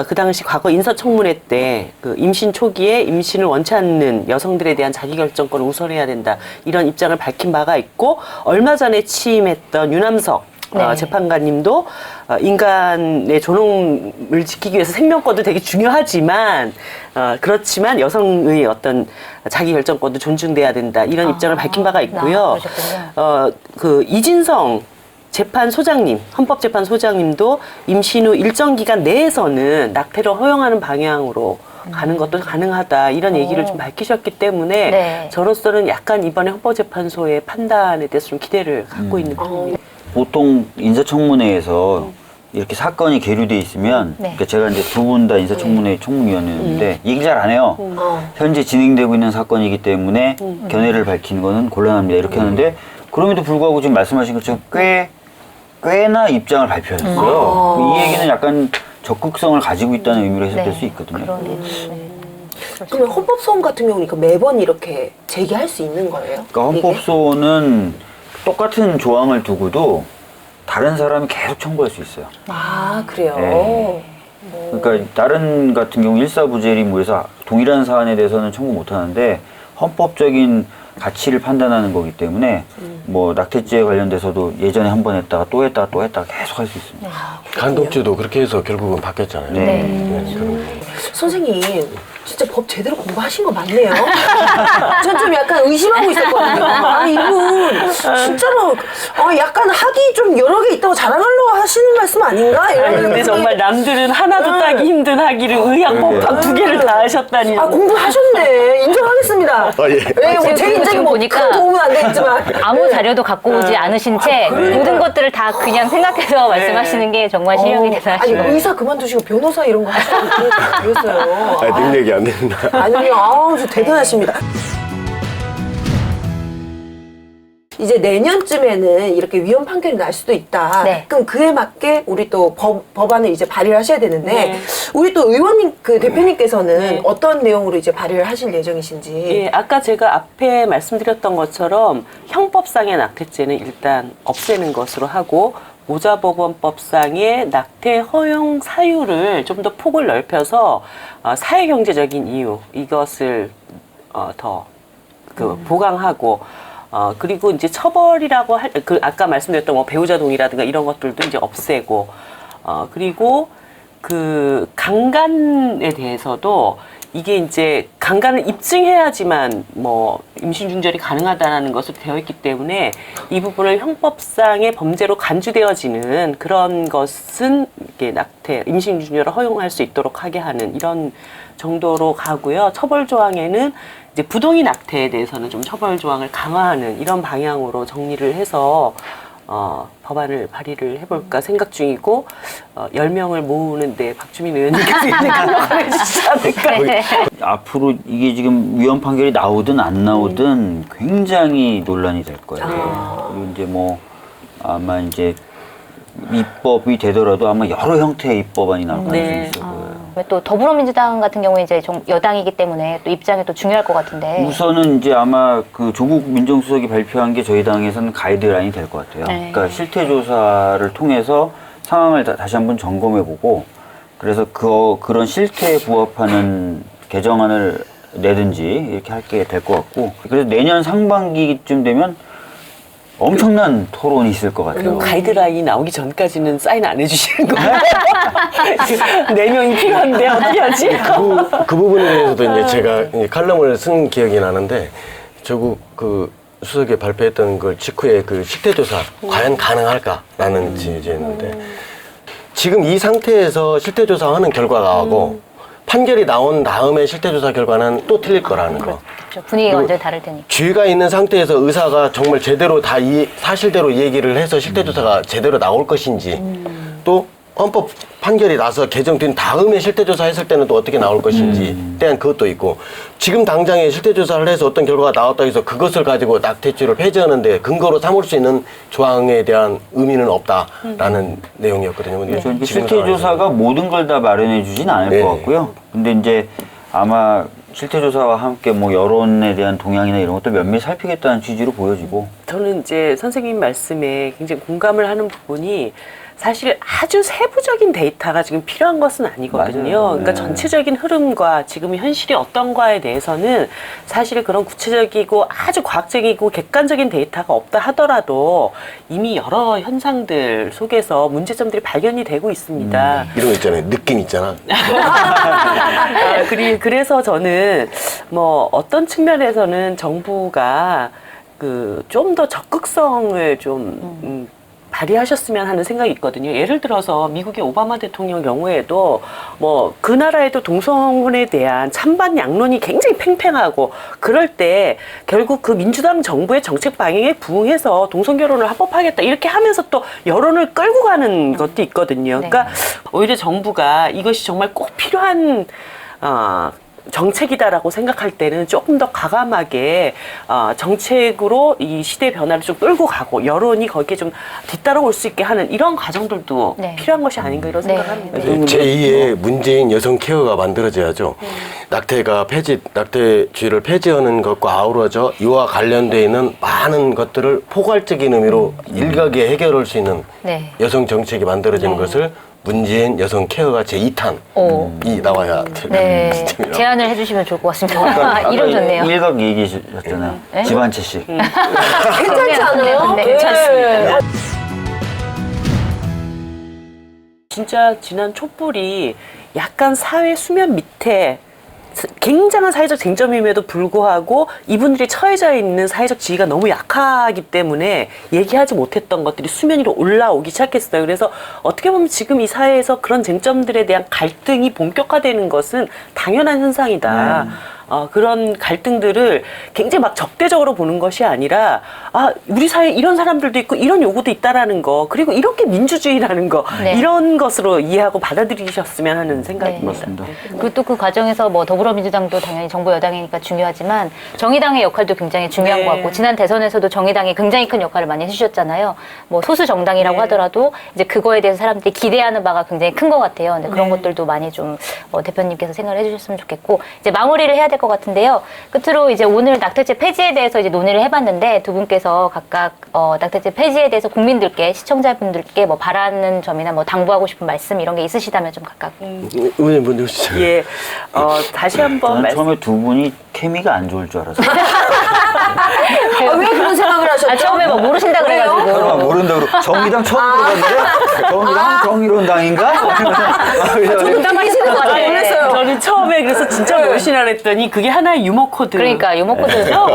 그 당시 과거 인사청문회 때 그 임신 초기에 임신을 원치 않는 여성들에 대한 자기결정권을 우선해야 된다 이런 입장을 밝힌 바가 있고 얼마 전에 취임했던 유남석 네. 재판관님도 인간의 존엄을 지키기 위해서 생명권도 되게 중요하지만 그렇지만 여성의 어떤 자기 결정권도 존중돼야 된다 이런 입장을 밝힌 바가 있고요. 그러셨군요. 그 이진성 재판소장님, 헌법재판소장님도 임신 후 일정 기간 내에서는 낙태를 허용하는 방향으로 가는 것도 가능하다 이런 얘기를 좀 밝히셨기 때문에 네. 저로서는 약간 이번에 헌법재판소의 판단에 대해서 좀 기대를 갖고 있는 편입니다. 보통 인사청문회에서 이렇게 사건이 계류돼 있으면 네. 그러니까 제가 이제 두 분 다 인사청문회 청문위원회였는데 얘기 잘 안 해요. 현재 진행되고 있는 사건이기 때문에 견해를 밝히는 거는 곤란합니다. 이렇게 하는데 그럼에도 불구하고 지금 말씀하신 것처럼 꽤나 입장을 발표했어요. 이 얘기는 약간 적극성을 가지고 있다는 의미로 해석될 수 있거든요. 그러네요. 그러면 헌법소원 같은 경우는 그러니까 매번 이렇게 제기할 수 있는 거예요? 그러니까 헌법소원은 똑같은 조항을 두고도 다른 사람이 계속 청구할 수 있어요. 아, 그래요? 네. 그러니까 다른 같은 경우 일사부재리 뭐해서 동일한 사안에 대해서는 청구 못 하는데 헌법적인 가치를 판단하는 거기 때문에 뭐 낙태죄에 관련돼서도 예전에 한 번 했다가 또 했다가 또 했다가 계속 할 수 있습니다. 간독죄도 그렇게 해서 결국은 바뀌었잖아요. 네. 그런 거. 선생님, 진짜 법 제대로 공부하신 거 맞네요? 전 좀 약간 의심하고 있었거든요. 아, 이분, 진짜로, 약간 학이 좀 여러 개 있다고 자랑하려고 하시는 말씀 아닌가? 이런 근데 정말 남들은 하나도 따기 힘든 학위를 의학법학 2개를 다 하셨다니. 공부하셨네. 인정하겠습니다. 예. 제 지금 인생에 뭐 보니까 큰 도움은 안 되겠지만. 아무 자료도 갖고 오지 않으신 채 모든 것들을 다 그냥 생각해서 말씀하시는 게 정말 실력이 아니, 대단하시고. 의사 그만두시고 변호사 이런 거 하시고 그랬어요. 능력이 안 된다. 아니요, 저 대단하십니다. 이제 내년쯤에는 이렇게 위헌 판결이 날 수도 있다. 네. 그럼 그에 맞게 우리 또 법안을 이제 발의를 하셔야 되는데, 네. 우리 또 의원님, 그 대표님께서는 네. 어떤 내용으로 이제 발의를 하실 예정이신지. 예, 아까 제가 앞에 말씀드렸던 것처럼 형법상의 낙태죄는 일단 없애는 것으로 하고 모자보건법상의 낙태 허용 사유를 좀 더 폭을 넓혀서 사회경제적인 이유 이것을 더 보강하고 그리고 이제 처벌이라고 할 그 아까 말씀드렸던 뭐 배우자 동의라든가 이런 것들도 이제 없애고 그리고 그 강간에 대해서도 이게 이제 강간을 입증해야지만 뭐 임신 중절이 가능하다는 것으로 되어 있기 때문에 이 부분을 형법상의 범죄로 간주되어지는 그런 것은 이게 낙태 임신 중절을 허용할 수 있도록 하게 하는 이런 정도로 가고요. 처벌 조항에는 이제 부동의 낙태에 대해서는 좀 처벌 조항을 강화하는 이런 방향으로 정리를 해서 법안을 발의를 해볼까 생각 중이고 10명을 모으는데 박주민 의원님께서 강력을 해주시지 않을까. 네. 앞으로 이게 지금 위헌 판결이 나오든 안 나오든 굉장히 논란이 될 거예요. 그리고 이제 뭐 아마 이제 입법이 되더라도 아마 여러 형태의 입법안이 나올 가능성이 네. 있어 보여요. 또 더불어민주당 같은 경우에 이제 여당이기 때문에 또 입장이 또 중요할 것 같은데. 우선은 이제 아마 그 조국 민정수석이 발표한 게 저희 당에서는 가이드라인이 될 것 같아요. 네. 그러니까 실태조사를 통해서 상황을 다시 한번 점검해보고 그래서 그런 실태에 부합하는 개정안을 내든지 이렇게 할 게 될 것 같고 그래서 내년 상반기쯤 되면 엄청난 토론이 있을 것 같아요. 그럼 가이드라인이 나오기 전까지는 사인 안 해주시는 거예요? 4명이 필요한데 어떻게 하지? 그 부분에 대해서도 이제 제가 이제 칼럼을 쓴 기억이 나는데 조국 그 수석이 발표했던 그 직후에 그 실태조사 과연 가능할까라는 주제였는데 지금 이 상태에서 실태조사하는 결과하고 판결이 나온 다음에 실태조사 결과는 또 틀릴 거라는 거. 그렇죠. 분위기가 완전히 다를 테니까. 죄가 있는 상태에서 의사가 정말 제대로 다 사실대로 얘기를 해서 실태조사가 제대로 나올 것인지 또 헌법 판결이 나서 개정된 다음에 실태조사 했을 때는 또 어떻게 나올 것인지 대한 그것도 있고 지금 당장에 실태조사를 해서 어떤 결과가 나왔다 해서 그것을 가지고 낙태죄를 폐지하는데 근거로 삼을 수 있는 조항에 대한 의미는 없다라는 내용이었거든요. 근데 그래서 이제 지금 실태조사가 모든 걸 다 마련해 주진 않을 네. 것 같고요. 근데 이제 아마 실태조사와 함께 뭐 여론에 대한 동향이나 이런 것들 면밀히 살피겠다는 취지로 보여지고 저는 이제 선생님 말씀에 굉장히 공감을 하는 부분이 사실 아주 세부적인 데이터가 지금 필요한 것은 아니거든요. 맞아요. 그러니까 네. 전체적인 흐름과 지금 현실이 어떤가에 대해서는 사실 그런 구체적이고 아주 과학적이고 객관적인 데이터가 없다 하더라도 이미 여러 현상들 속에서 문제점들이 발견이 되고 있습니다. 이런 거 있잖아요. 느낌 있잖아. 그래서 저는 뭐 어떤 측면에서는 정부가 그 좀 더 적극성을 좀 발휘하셨으면 하는 생각이 있거든요. 예를 들어서 미국의 오바마 대통령 경우에도 뭐 그 나라에도 동성혼에 대한 찬반 양론이 굉장히 팽팽하고 그럴 때 결국 그 민주당 정부의 정책 방향에 부응해서 동성결혼을 합법하겠다 이렇게 하면서 또 여론을 끌고 가는 것도 있거든요. 네. 그러니까 오히려 정부가 이것이 정말 꼭 필요한 정책이다라고 생각할 때는 조금 더 과감하게 정책으로 이 시대 변화를 좀 끌고 가고 여론이 거기에 좀 뒤따라올 수 있게 하는 이런 과정들도 네. 필요한 것이 아닌가 이런 네. 생각합니다. 제2의 문재인 여성 케어가 만들어져야죠. 낙태주의를 폐지하는 것과 아우러져 이와 관련되어 있는 많은 것들을 포괄적인 의미로 일각에 해결할 수 있는 네. 여성 정책이 만들어지는 것을 문재인 여성 케어가 제2탄이 나와야 될 네. 시점이라고. 제안을 해주시면 좋을 것 같습니다. 이름 좋네요. 일각 얘기하셨잖아요. 네? 집안채 씨. 괜찮지 않아요? 네, 괜찮습니다. 진짜 지난 촛불이 약간 사회 수면 밑에 굉장한 사회적 쟁점임에도 불구하고 이분들이 처해져 있는 사회적 지위가 너무 약하기 때문에 얘기하지 못했던 것들이 수면 위로 올라오기 시작했어요. 그래서 어떻게 보면 지금 이 사회에서 그런 쟁점들에 대한 갈등이 본격화되는 것은 당연한 현상이다. 그런 갈등들을 굉장히 막 적대적으로 보는 것이 아니라 우리 사회에 이런 사람들도 있고 이런 요구도 있다라는 거 그리고 이렇게 민주주의라는 거 네. 이런 것으로 이해하고 받아들이셨으면 하는 생각입니다. 맞습니다. 그리고 또 그 과정에서 뭐 더불어민주당도 당연히 정부 여당이니까 중요하지만 정의당의 역할도 굉장히 중요한 네. 것 같고 지난 대선에서도 정의당이 굉장히 큰 역할을 많이 해주셨잖아요. 뭐 소수 정당이라고 네. 하더라도 이제 그거에 대해서 사람들이 기대하는 바가 굉장히 큰 것 같아요. 근데 그런 네. 것들도 많이 좀 대표님께서 생각을 해주셨으면 좋겠고 이제 마무리를 해야 될 것 같은데요. 끝으로 이제 오늘 낙태죄 폐지에 대해서 이제 논의를 해봤는데 두 분께서 각각 낙태죄 폐지에 대해서 국민들께 시청자분들께 뭐 바라는 점이나 뭐 당부하고 싶은 말씀 이런 게 있으시다면 좀 각각. 의원님 먼저 해주시죠. 예, 다시 한번 저는 말씀. 처음에 두 분이 케미가 안 좋을 줄 알았어요. 왜 그런 생각을 하셨죠? 처음에 뭐 모르신다 설마 그래가지고. 모른다 그러고 정의당 처음 들어봤는데 정의당 정의론당인가? 부담하시는 것 같아요. 놀랐어요. 저는 처음에 그래서 진짜 모르시나 그랬더니 그게 하나의 유머 코드. 그러니까 유머 코드죠.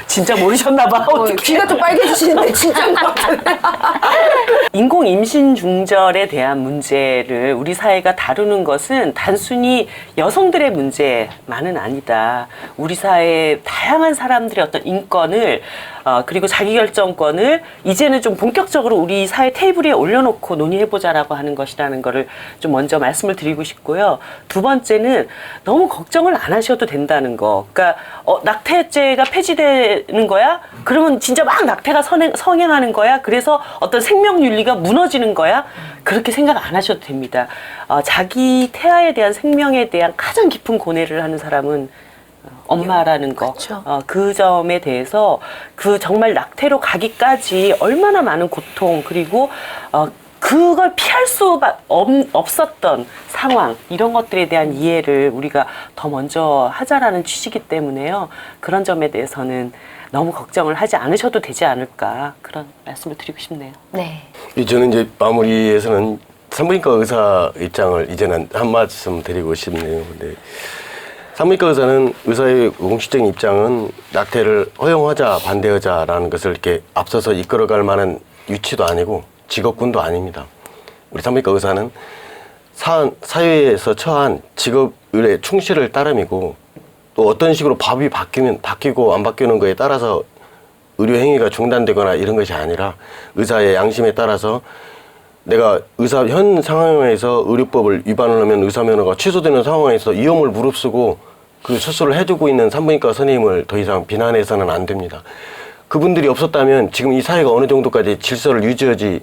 진짜 모르셨나 봐. 귀가 좀 빨개지시는데 진짜인 것 같은데. 인공 임신 중절에 대한 문제를 우리 사회가 다루는 것은 단순히 여성들의 문제만은 아니다. 우리 사회의 다양한 사람들의 어떤 인권을 그리고 자기결정권을 이제는 좀 본격적으로 우리 사회 테이블 위에 올려놓고 논의해보자라고 하는 것이라는 거를 좀 먼저 말씀을 드리고 싶고요. 두 번째는 너무 걱정을 안 하셔도 된다는 거. 그러니까 낙태죄가 폐지되는 거야? 그러면 진짜 막 낙태가 성행하는 거야? 그래서 어떤 생명윤리가 무너지는 거야? 그렇게 생각 안 하셔도 됩니다. 자기 태아에 대한 생명에 대한 가장 깊은 고뇌를 하는 사람은 엄마라는 거. 그렇죠. 그 점에 대해서 그 정말 낙태로 가기까지 얼마나 많은 고통 그리고 그걸 피할 수 없었던 상황 이런 것들에 대한 이해를 우리가 더 먼저 하자라는 취지이기 때문에요. 그런 점에 대해서는 너무 걱정을 하지 않으셔도 되지 않을까 그런 말씀을 드리고 싶네요. 네. 저는 이제 마무리에서는 산부인과 의사 입장을 이제는 한 말씀 드리고 싶네요. 근데 산부인과 의사는 의사의 공식적인 입장은 낙태를 허용하자 반대하자라는 것을 이렇게 앞서서 이끌어갈 만한 위치도 아니고 직업군도 아닙니다. 우리 산부인과 의사는 사회에서 처한 직업의 충실을 따름이고 또 어떤 식으로 법이 바뀌고 안 바뀌는 거에 따라서 의료 행위가 중단되거나 이런 것이 아니라 의사의 양심에 따라서 내가 현 상황에서 의료법을 위반을 하면 의사면허가 취소되는 상황에서 위험을 무릅쓰고 그 수술을 해주고 있는 산부인과 선생님을 더 이상 비난해서는 안 됩니다. 그분들이 없었다면 지금 이 사회가 어느 정도까지 질서를 유지하지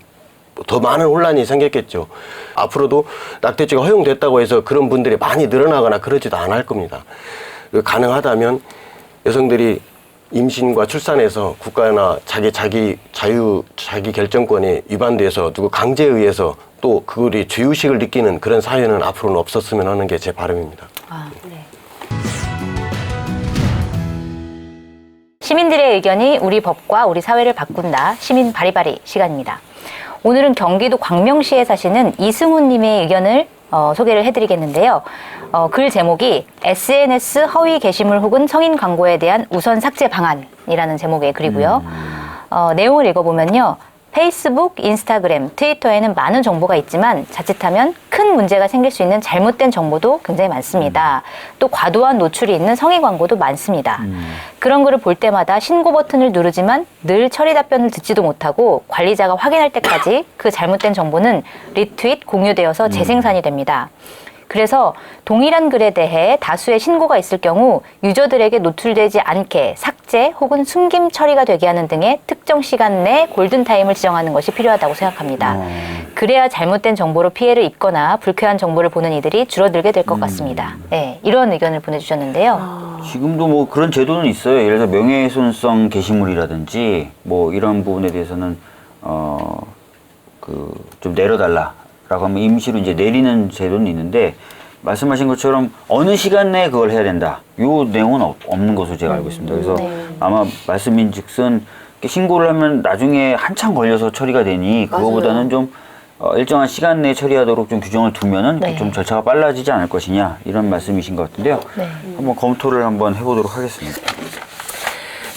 더 많은 혼란이 생겼겠죠. 앞으로도 낙태죄가 허용됐다고 해서 그런 분들이 많이 늘어나거나 그러지도 않을 겁니다. 가능하다면 여성들이 임신과 출산에서 국가나 자기 결정권이 위반돼서 누구 강제에 의해서 또 그들이 죄의식을 느끼는 그런 사회는 앞으로는 없었으면 하는 게 제 바람입니다. 네. 시민들의 의견이 우리 법과 우리 사회를 바꾼다. 시민 바리바리 시간입니다. 오늘은 경기도 광명시에 사시는 이승훈님의 의견을 소개를 해드리겠는데요. 글 제목이 SNS 허위 게시물 혹은 성인 광고에 대한 우선 삭제 방안이라는 제목의 글이고요. 내용을 읽어보면요. 페이스북, 인스타그램, 트위터에는 많은 정보가 있지만 자칫하면 큰 문제가 생길 수 있는 잘못된 정보도 굉장히 많습니다. 또 과도한 노출이 있는 성의 광고도 많습니다. 그런 글을 볼 때마다 신고 버튼을 누르지만 늘 처리 답변을 듣지도 못하고 관리자가 확인할 때까지 그 잘못된 정보는 리트윗, 공유되어서 재생산이 됩니다. 그래서 동일한 글에 대해 다수의 신고가 있을 경우 유저들에게 노출되지 않게 삭제 혹은 숨김 처리가 되게 하는 등의 특정 시간 내 골든타임을 지정하는 것이 필요하다고 생각합니다. 그래야 잘못된 정보로 피해를 입거나 불쾌한 정보를 보는 이들이 줄어들게 될 것 같습니다. 네, 이런 의견을 보내주셨는데요. 지금도 뭐 그런 제도는 있어요. 예를 들어서 명예훼손성 게시물이라든지 뭐 이런 부분에 대해서는 좀 내려달라라고 하면 임시로 이제 내리는 제도는 있는데 말씀하신 것처럼 어느 시간 내에 그걸 해야 된다. 요 내용은 없는 것으로 제가 알고 있습니다. 그래서 아마 말씀인즉슨 신고를 하면 나중에 한참 걸려서 처리가 되니 그거보다는 좀 일정한 시간 내에 처리하도록 좀 규정을 두면은 네. 좀 절차가 빨라지지 않을 것이냐 이런 말씀이신 것 같은데요. 네. 한번 검토를 한번 해보도록 하겠습니다.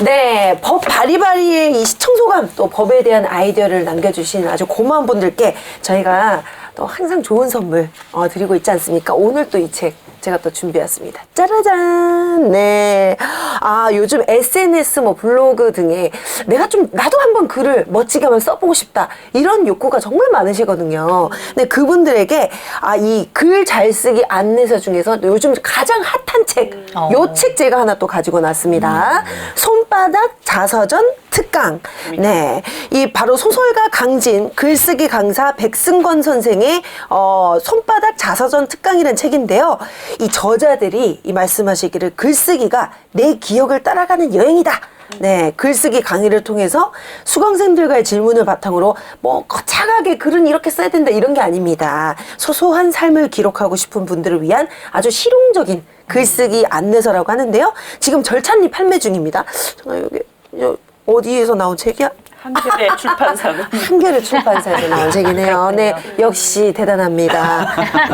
네, 법 바리바리의 이 시청소감 또 법에 대한 아이디어를 남겨주신 아주 고마운 분들께 저희가 또 항상 좋은 선물 드리고 있지 않습니까? 오늘 또 이 책 제가 또 준비했습니다. 짜라잔! 네. 아, 요즘 SNS 뭐 블로그 등에 나도 한번 글을 멋지게 한번 써보고 싶다. 이런 욕구가 정말 많으시거든요. 근데 그분들에게 이 글 잘 쓰기 안내서 중에서 요즘 가장 핫한 책, 요 책 제가 하나 또 가지고 났습니다. 손바닥 자서전 특강. 네. 이 바로 소설가 강진, 글쓰기 강사 백승건 선생의 손바닥 자서전 특강이라는 책인데요. 이 저자들이 이 말씀하시기를 글쓰기가 내 기억을 따라가는 여행이다. 네, 글쓰기 강의를 통해서 수강생들과의 질문을 바탕으로 뭐 거창하게 글은 이렇게 써야 된다 이런 게 아닙니다. 소소한 삶을 기록하고 싶은 분들을 위한 아주 실용적인 글쓰기 안내서라고 하는데요. 지금 절찬리 판매 중입니다. 잠깐 여기 어디에서 나온 책이야? 한겨레 출판사는 한겨레 출판사에서 나온 책이네요. 네, 역시 대단합니다.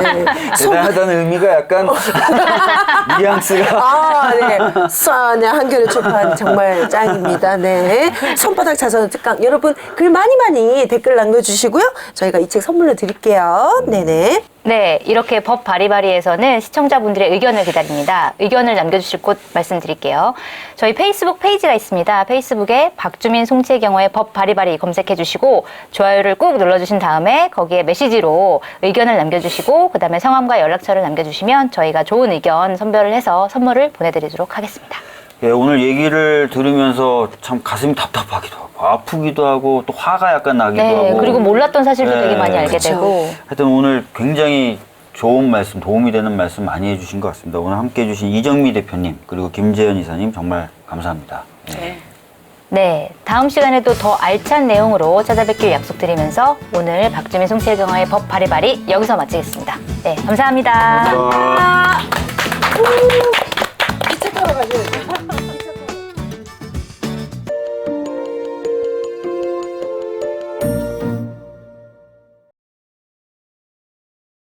네. 대단하다는 의미가 약간 뉘앙스가 네, 한겨레 출판 정말 짱입니다. 네, 손바닥 자서전 특강 여러분 글 많이 댓글 남겨주시고요. 저희가 이 책 선물로 드릴게요. 네네. 네, 이렇게 법 바리바리에서는 시청자분들의 의견을 기다립니다. 의견을 남겨주실 곳 말씀드릴게요. 저희 페이스북 페이지가 있습니다. 페이스북에 박주민 송채경호의 법 바리바리 검색해 주시고 좋아요를 꾹 눌러주신 다음에 거기에 메시지로 의견을 남겨주시고 그 다음에 성함과 연락처를 남겨주시면 저희가 좋은 의견 선별을 해서 선물을 보내드리도록 하겠습니다. 예, 오늘 얘기를 들으면서 참 가슴이 답답하기도 하고 아프기도 하고 또 화가 약간 나기도 네, 하고 그리고 몰랐던 사실도 네, 되게 많이 알게 그쵸. 되고. 하여튼 오늘 굉장히 좋은 말씀, 도움이 되는 말씀 많이 해주신 것 같습니다. 오늘 함께 해주신 이정미 대표님 그리고 김재현 이사님 정말 감사합니다. 네. 네, 다음 시간에도 더 알찬 내용으로 찾아뵙길 약속드리면서 오늘 박주민 송채경호의 법 바리바리 여기서 마치겠습니다. 네, 감사합니다. 감사합니다. 이 책 하러 가세요.